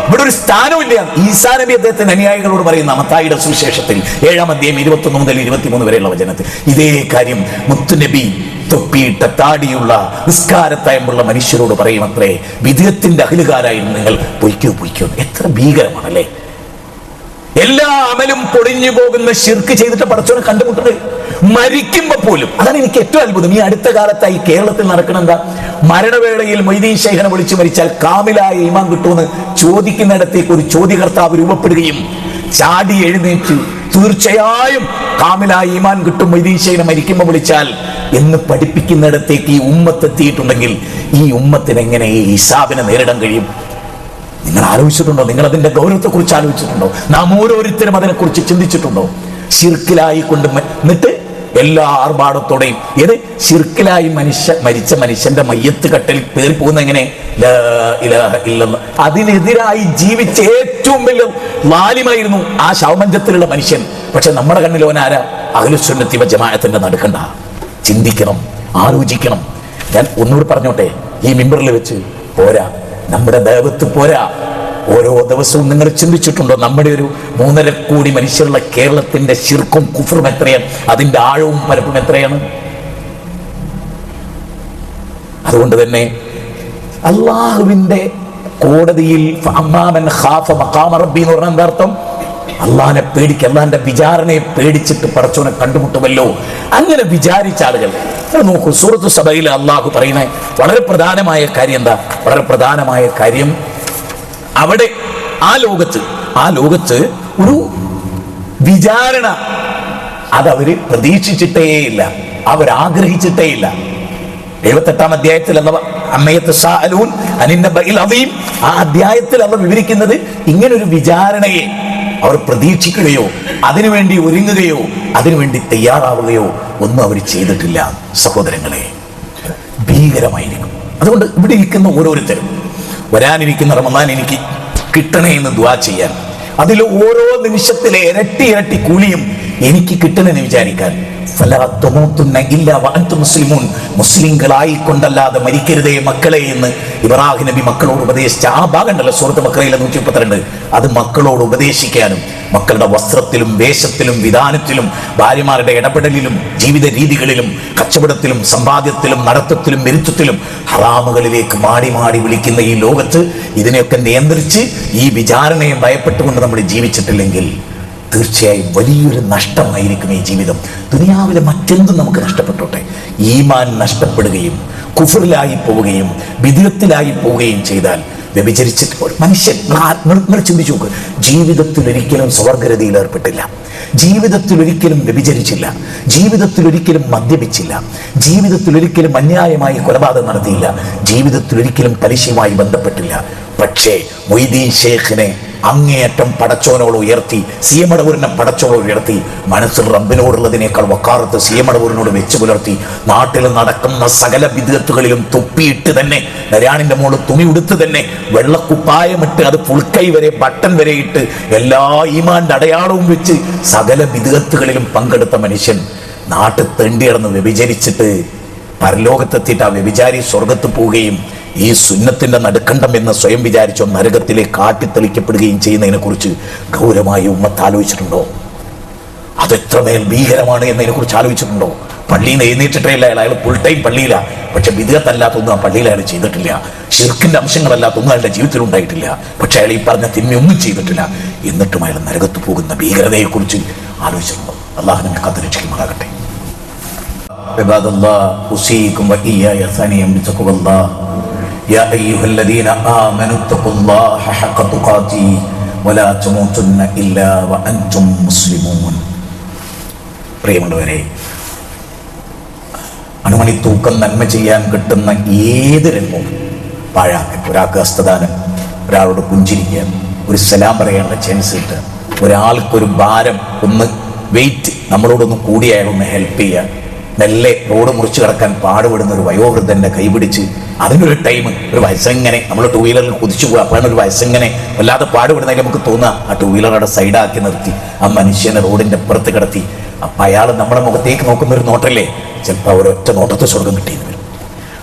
ഇവിടെ ഒരു സ്ഥാനമില്ല. ഈസാ നബി അദ്ദേഹത്തിന്റെ അനുയായികളോട് പറയുന്ന മത്തായിയുടെ സുവിശേഷത്തിൽ 7-ാം അധ്യായം 21 മുതൽ 23 വരെയുള്ള വചനത്തിൽ ഇതേ കാര്യം മുത്തുനബി തൊപ്പിയിട്ട താടിയുള്ള നിസ്കാരത്തായുള്ള മനുഷ്യരോട് പറയും അത്രേ, വിദ്യത്തിന്റെ അഖിലുകാരായിരുന്നു നിങ്ങൾ, പൊയ്ക്കോ. എത്ര ഭീകരമാണല്ലേ! എല്ലാ അമലും പൊളിഞ്ഞു പോകുന്ന ശിർക്ക് ചെയ്തിട്ട് പടച്ചോനെ കണ്ടുമുട്ടുന്നത് മരിക്കുമ്പോ പോലും. അതാണ് എനിക്ക് ഏറ്റവും അത്ഭുതം. ഈ അടുത്ത കാലത്തായി കേരളത്തിൽ നടക്കണം എന്താ, മരണവേളയിൽ മൊയ്തീൻ ശൈഖിനെ വിളിച്ചു മരിച്ചാൽ കാമിലായ ഈമാൻ കിട്ടുമെന്ന് ചോദിക്കുന്നിടത്തേക്ക് ഒരു ചോദ്യകർത്താവ് രൂപപ്പെടുകയും ചാടി എഴുന്നേറ്റ് തീർച്ചയായും കാമിലായ ഈമാൻ കിട്ടും മൊയ്തീൻ ശൈഖിനെ മരിക്കുമ്പോൾ വിളിച്ചാൽ എന്ന് പഠിപ്പിക്കുന്നിടത്തേക്ക് ഈ ഉമ്മത്ത് എത്തിയിട്ടുണ്ടെങ്കിൽ ഈ ഉമ്മത്തിന് എങ്ങനെ ഈ ഹിസാബിനെ നേരിടാൻ കഴിയും? നിങ്ങൾ ആലോചിച്ചിട്ടുണ്ടോ? നിങ്ങൾ അതിന്റെ ഗൗരവത്തെ കുറിച്ച് ആലോചിച്ചിട്ടുണ്ടോ? നാം ഓരോരുത്തരും അതിനെ കുറിച്ച് ചിന്തിച്ചിട്ടുണ്ടോ? ശിർക്കിലായി കൊണ്ട് എന്നിട്ട് എല്ലാ ആർഭാടത്തോടെയും ഏത് ശിർക്കിലായി മരിച്ച മനുഷ്യന്റെ മയ്യത്ത് കട്ടൽ പേറി പോകുന്ന എങ്ങനെ? ലാ ഇലാഹ ഇല്ലല്ലാഹ്. അതിനെതിരായി ജീവിച്ച ഏറ്റവും വലിയ ലാലിമായിരുന്നു ആ ശവമഞ്ചത്തിലുള്ള മനുഷ്യൻ. പക്ഷെ നമ്മുടെ കണ്ണിൽ ഓനാരാ? അഹ്ലുസുന്നത്തി വൽ ജമാഅത്തിന്റെ നടുക്കണ്ട. ചിന്തിക്കണം, ആലോചിക്കണം. ഞാൻ ഒന്നുകൂടി പറഞ്ഞോട്ടെ, ഈ മിമ്പറിൽ വെച്ച് പോരാ, നമ്മുടെ ദൈവത്ത് പോരാ. ഓരോ ദിവസവും നിങ്ങൾ ചിന്തിച്ചിട്ടുണ്ടോ? നമ്മുടെ ഒരു 3.5 കോടി മനുഷ്യരുള്ള കേരളത്തിന്റെ ശിർക്കും കുഫറും എത്രയാണ്? അതിന്റെ ആഴവും പരപ്പും എത്രയാണ്? അതുകൊണ്ട് തന്നെ അള്ളാഹുവിന്റെ കോടതിയിൽ അമ്മാമൻ ഖാഫ മഖാമ റബ്ബി എന്ന് പറഞ്ഞ എന്താർത്ഥം? അള്ളാഹിനെ പേടിക്കുക, അള്ളാഹിന്റെ വിചാരണയെ പേടിച്ചിട്ട് പടച്ചോനെ കണ്ടുമുട്ടുമല്ലോ. അങ്ങനെ വിചാരിച്ച ആളുകൾ നോക്കൂ, സൂറത്തു സബയിൽ അള്ളാഹു പറയുന്ന വളരെ പ്രധാനമായ കാര്യം എന്താ? വളരെ പ്രധാനമായ കാര്യം, അവിടെ ആ ലോകത്ത് ഒരു വിചാരണ അതവര് പ്രതീക്ഷിച്ചിട്ടേയില്ല, അവരാഗ്രഹിച്ചിട്ടേയില്ല. 78-ാം അധ്യായത്തിൽ ആ അധ്യായത്തിൽ അള്ള വിവരിക്കുന്നത് ഇങ്ങനൊരു വിചാരണയെ അവർ പ്രതീക്ഷിക്കുകയോ അതിനുവേണ്ടി ഒരുങ്ങുകയോ അതിനുവേണ്ടി തയ്യാറാവുകയോ ഒന്നും അവർ ചെയ്തിട്ടില്ല. സഹോദരങ്ങളെ, ഭീകരമായിരിക്കും. അതുകൊണ്ട് ഇവിടെ ഇരിക്കുന്ന ഓരോരുത്തരും വരാനിരിക്കുന്ന റമദാൻ എനിക്ക് കിട്ടണേ എന്ന് ദുആ ചെയ്യാൻ, അതിൽ ഓരോ നിമിഷത്തിലെ ഇരട്ടി ഇരട്ടി കൂലിയും എനിക്ക് കിട്ടണമെന്ന് വിചാരിക്കാൻ. മുസ്ലിങ്ങളായിക്കൊണ്ടല്ലാതെ മരിക്കരുതേ മക്കളെ എന്ന് ഇബ്രാഹിം നബി മക്കളോട് ഉപദേശിച്ച ആ ഭാഗമുണ്ടല്ലോ സൂറത്ത് ബഖറയിലെ 132, അത് മക്കളോട് ഉപദേശിക്കാനും മക്കളുടെ വസ്ത്രത്തിലും വേഷത്തിലും വിധാനത്തിലും ഭാര്യമാരുടെ ഇടപെടലിലും ജീവിത രീതികളിലും കച്ചവടത്തിലും സമ്പാദ്യത്തിലും നടത്തത്തിലും വിരുദ്ധത്തിലും ഹറാമുകളിലേക്ക് മാടി മാടി വിളിക്കുന്ന ഈ ലോകത്ത് ഇതിനെയൊക്കെ നിയന്ത്രിച്ച് ഈ വിചാരണയെ ഭയപ്പെട്ടുകൊണ്ട് നമ്മൾ ജീവിച്ചിട്ടില്ലെങ്കിൽ തീർച്ചയായും വലിയൊരു നഷ്ടമായിരിക്കും ഈ ജീവിതം. ദുനിയാവിലെ മറ്റെന്തും നമുക്ക് നഷ്ടപ്പെട്ടോട്ടെ, ഈമാൻ നഷ്ടപ്പെടുകയും കുഫറിലായി പോവുകയും ബിദ്അത്തിലായി പോവുകയും ചെയ്താൽ വ്യഭിചരിച്ചിട്ട് മനുഷ്യൻ നിങ്ങൾ ചിന്തിച്ചു നോക്ക്, ജീവിതത്തിൽ ഒരിക്കലും സ്വർഗ്ഗരതിയിൽ ഏർപ്പെട്ടില്ല, ജീവിതത്തിൽ ഒരിക്കലും വ്യഭിചരിച്ചില്ല, ജീവിതത്തിൽ ഒരിക്കലും മദ്യപിച്ചില്ല, ജീവിതത്തിൽ ഒരിക്കലും അന്യായമായി കൊലപാതകം നടത്തിയില്ല, ജീവിതത്തിൽ ഒരിക്കലും പലിശയുമായി ബന്ധപ്പെട്ടില്ല. പക്ഷേ മൊയ്തീൻ ഷേഖിനെ അങ്ങേയറ്റം പടച്ചോനോട് ഉയർത്തി, സിയമടവൂരിനെ പടച്ചോനോട് ഉയർത്തി, മനസ്സിൽ റബ്ബിനോടുള്ളതിനേക്കാൾ വക്കാറത്ത് സിയമടവൂരിനോട് വെച്ച് പുലർത്തി, നാട്ടിൽ നടക്കുന്ന സകല ബിദ്അത്തുകളിലും തൊപ്പിയിട്ട് തന്നെ, നരാണിന്റെ മുകളിൽ തുണി ഉടുത്ത് തന്നെ, വെള്ളക്കുപ്പായമിട്ട് അത് ഫുൾക്കൈ വരെ ബട്ടൺ വരെ ഇട്ട് എല്ലാ ഈമാന്റെ അടയാളവും വെച്ച് സകല ബിദ്അത്തുകളിലും പങ്കെടുത്ത മനുഷ്യൻ നാട്ടിൽ തെണ്ടി കിടന്ന് വ്യഭിചരിച്ചിട്ട് പരലോകത്തെത്തിയിട്ട് ആ വ്യഭിചാരി സ്വർഗത്ത് പോവുകയും ഈ സുന്നത്തിന്റെ നടുക്കണ്ടം എന്ന് സ്വയം വിചാരിച്ചോ നരകത്തിലേക്ക് കാട്ടിത്തെളിക്കപ്പെടുകയും ചെയ്യുന്നതിനെ കുറിച്ച് ഗൗരവമായി ഉമ്മത്ത് ആലോചിച്ചിട്ടുണ്ടോ? അതെത്രമേൽ ഭീകരമാണ് എന്നതിനെ കുറിച്ച് ആലോചിച്ചിട്ടുണ്ടോ? പള്ളിയിൽ നിന്ന് എഴുന്നേറ്റിട്ടേ ഇല്ല, അയാൾ ഫുൾ ടൈം പള്ളിയില്ല, പക്ഷെ ബിദ്അത്തല്ലാത്തൊന്നും ആ പള്ളിയിൽ അയാൾ ചെയ്തിട്ടില്ല, ഷിർക്കിന്റെ അംശങ്ങളല്ലാത്തൊന്നും അയാളുടെ ജീവിതത്തിൽ ഉണ്ടായിട്ടില്ല, പക്ഷെ അയാൾ ഈ പറഞ്ഞ തിന്മയൊന്നും ചെയ്തിട്ടില്ല, എന്നിട്ടും അയാൾ നരകത്ത് പോകുന്ന ഭീകരതയെ കുറിച്ച് ആലോചിച്ചിട്ടുണ്ടോ? അല്ലാഹു നമ്മെ കാത്തുരക്ഷിക്കുമാറാകട്ടെ. يا أيها الذين آمنوا اتقوا الله حق تقاته ولا تموتن إلا وأنتم مسلمون. പ്രിയമുള്ളവരെ, അണുമണി തൂക്കം നന്മ ചെയ്യാൻ കിട്ടുന്ന ഏത് രംഗവും പാഴാക്കാൻ, ഒരാൾക്ക് ഹസ്തദാനം, ഒരാളോട് പുഞ്ചിരിക്കാൻ, ഒരു സലാം പറയാനുള്ള ചാൻസ് കിട്ടുക, ഒരാൾക്കൊരു ഭാരം ഒന്ന് വെയിറ്റ് നമ്മളോടൊന്ന് കൂടി അയാളൊന്ന് ഹെൽപ്പ് ചെയ്യാൻ, മെല്ലെ റോഡ് മുറിച്ച് കിടക്കാൻ പാടുപെടുന്ന ഒരു വയോവൃദ്ധന്റെ കൈപിടിച്ച് അതിനൊരു ടൈം, ഒരു വയസ്സെങ്ങനെ നമ്മൾ ടൂ വീലറിൽ കുതിച്ചു പോകുക, അപ്പോഴാണ് ഒരു വയസ്സെങ്ങനെ വല്ലാതെ പാടുപെടുന്നതിൽ നമുക്ക് തോന്നുക, ആ ടൂ വീലറുടെ സൈഡാക്കി നിർത്തി ആ മനുഷ്യനെ റോഡിന്റെ അപ്പുറത്ത് കിടത്തി, അപ്പം അയാൾ നമ്മുടെ മുഖത്തേക്ക് നോക്കുന്ന ഒരു നോട്ടല്ലേ, ചിലപ്പോൾ ഒരൊറ്റ നോട്ടത്തെ സ്വർഗം കിട്ടിയെന്ന് വരും.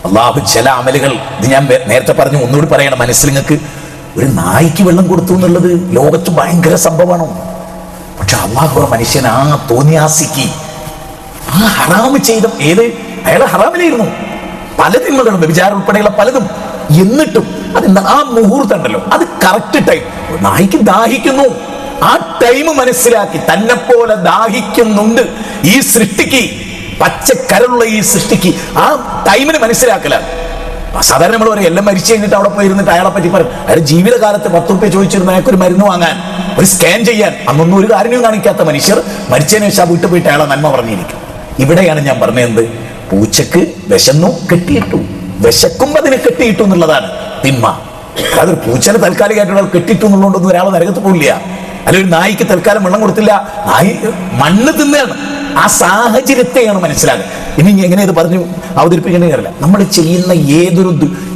അള്ളാഹു ചില അമലുകൾ, ഇത് ഞാൻ നേരത്തെ പറഞ്ഞു, ഒന്നുകൂടി പറയണം മനസ്സിൽ നിങ്ങൾക്ക്, ഒരു നായ്ക്ക് വെള്ളം കൊടുത്തു എന്നുള്ളത് ലോകത്ത് ഭയങ്കര സംഭവമാണോ? പക്ഷെ അള്ളാഹു മനുഷ്യൻ ആ തോന്നിയാസിക്ക് ആ ഹറാമ് ചെയ്ത അയാൾ ഹറാമിലായിരുന്നു, പല തിന്മകളും വ്യഭിചാരം ഉൾപ്പെടെയുള്ള പലതും, എന്നിട്ടും അതെന്താ ആ മുഹൂർത്തം ഉണ്ടല്ലോ, അത് കറക്റ്റ് ടൈം. നായിക്ക് ദാഹിക്കുന്നു, ആ ടൈം മനസ്സിലാക്കി തന്നെ പോലെ ദാഹിക്കുന്നുണ്ട് ഈ സൃഷ്ടിക്ക്, പച്ചക്കരളുള്ള ഈ സൃഷ്ടിക്ക് ആ ടൈമിന് മനസ്സിലാക്കലാണ്. സാധാരണ നമ്മൾ പറയും എല്ലാം മരിച്ചു കഴിഞ്ഞിട്ട് അവിടെ പോയി ഇരുന്നിട്ട് അയാളെ പറ്റി പറയും, അയാൾ ജീവിതകാലത്ത് 10 രൂപ ചോദിച്ചിരുന്ന അയാൾക്ക് ഒരു മരുന്ന് വാങ്ങാൻ, ഒരു സ്കാൻ ചെയ്യാൻ അന്നൊന്നും ഒരു കാര്യവും കാണിക്കാത്ത മനുഷ്യർ മരിച്ചതിന് ശേഷം വീട്ടിൽ പോയിട്ട് അയാളെ നന്മ പറഞ്ഞിരിക്കും. ഇവിടെയാണ് ഞാൻ പറഞ്ഞത്, പൂച്ചക്ക് വിശന്നു കെട്ടിയിട്ടു, വിശക്കുമ്പോ അതിനെ കെട്ടിയിട്ടു എന്നുള്ളതാണ് തിന്മ. അതൊരു പൂച്ചനെ താൽക്കാലികമായിട്ടുള്ള കെട്ടിയിട്ടു എന്നുള്ളതുകൊണ്ടൊന്നും ഒരാൾ നരകത്ത് പോയില്ല. അല്ലെങ്കിൽ ഒരു നായിക്ക് തൽക്കാലം വെള്ളം കൊടുത്തില്ല, നായി മണ്ണ് തിന്നാണ്. ആ സാഹചര്യത്തെയാണ് മനസ്സിലാക്കുക. ഇനി എങ്ങനെ ഇത് പറഞ്ഞു അവതരിപ്പിക്കേണ്ട കാര്യമില്ല. നമ്മൾ ചെയ്യുന്ന ഏതൊരു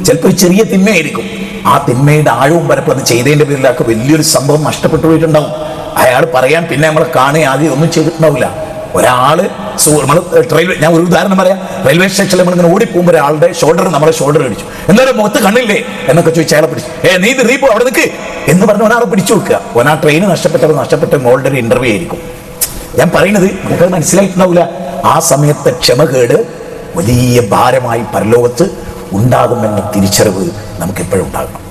ചിലപ്പോൾ ഒരു ചെറിയ തിന്മയായിരിക്കും, ആ തിന്മയുടെ ആഴവും പരപ്പം അത് ചെയ്തതിന്റെ പേരിലൊക്കെ വലിയൊരു സംഭവം നഷ്ടപ്പെട്ടു പോയിട്ടുണ്ടാവും. അയാൾ പറയാൻ പിന്നെ നമ്മളെ കാണുക ആദ്യം ഒന്നും ചെയ്തിട്ടുണ്ടാവില്ല. ഒരാള് ഞാൻ ഒരു ഉദാഹരണം പറയാം, റെയിൽവേ സ്റ്റേഷനിൽ നമ്മളിങ്ങനെ ഓടിപ്പോകുമ്പോൾ ഒരാളുടെ നമ്മുടെ ഷോൾഡർ അടിച്ചു, എന്നാലും മുഖത്ത് കണ്ണില്ലേ എന്നൊക്കെ ചോദിച്ചാൽ അയാളെ പിടിച്ചു, നീ ഇത് റീപ്പോ അവിടെ നിൽക്ക് എന്ന് പറഞ്ഞ് ഒരാളെ പിടിച്ചു വെക്കുക. ആ ട്രെയിൻ നഷ്ടപ്പെട്ട മോളുടെ ഒരു ഇന്റർവ്യൂ ആയിരിക്കും. ഞാൻ പറയുന്നത് നമുക്കത് മനസ്സിലായിട്ടുണ്ടാവില്ല. ആ സമയത്തെ ക്ഷമകേട് വലിയ ഭാരമായി പരലോകത്ത് ഉണ്ടാകുമെന്ന തിരിച്ചറിവ് നമുക്ക് എപ്പോഴും ഉണ്ടാകണം.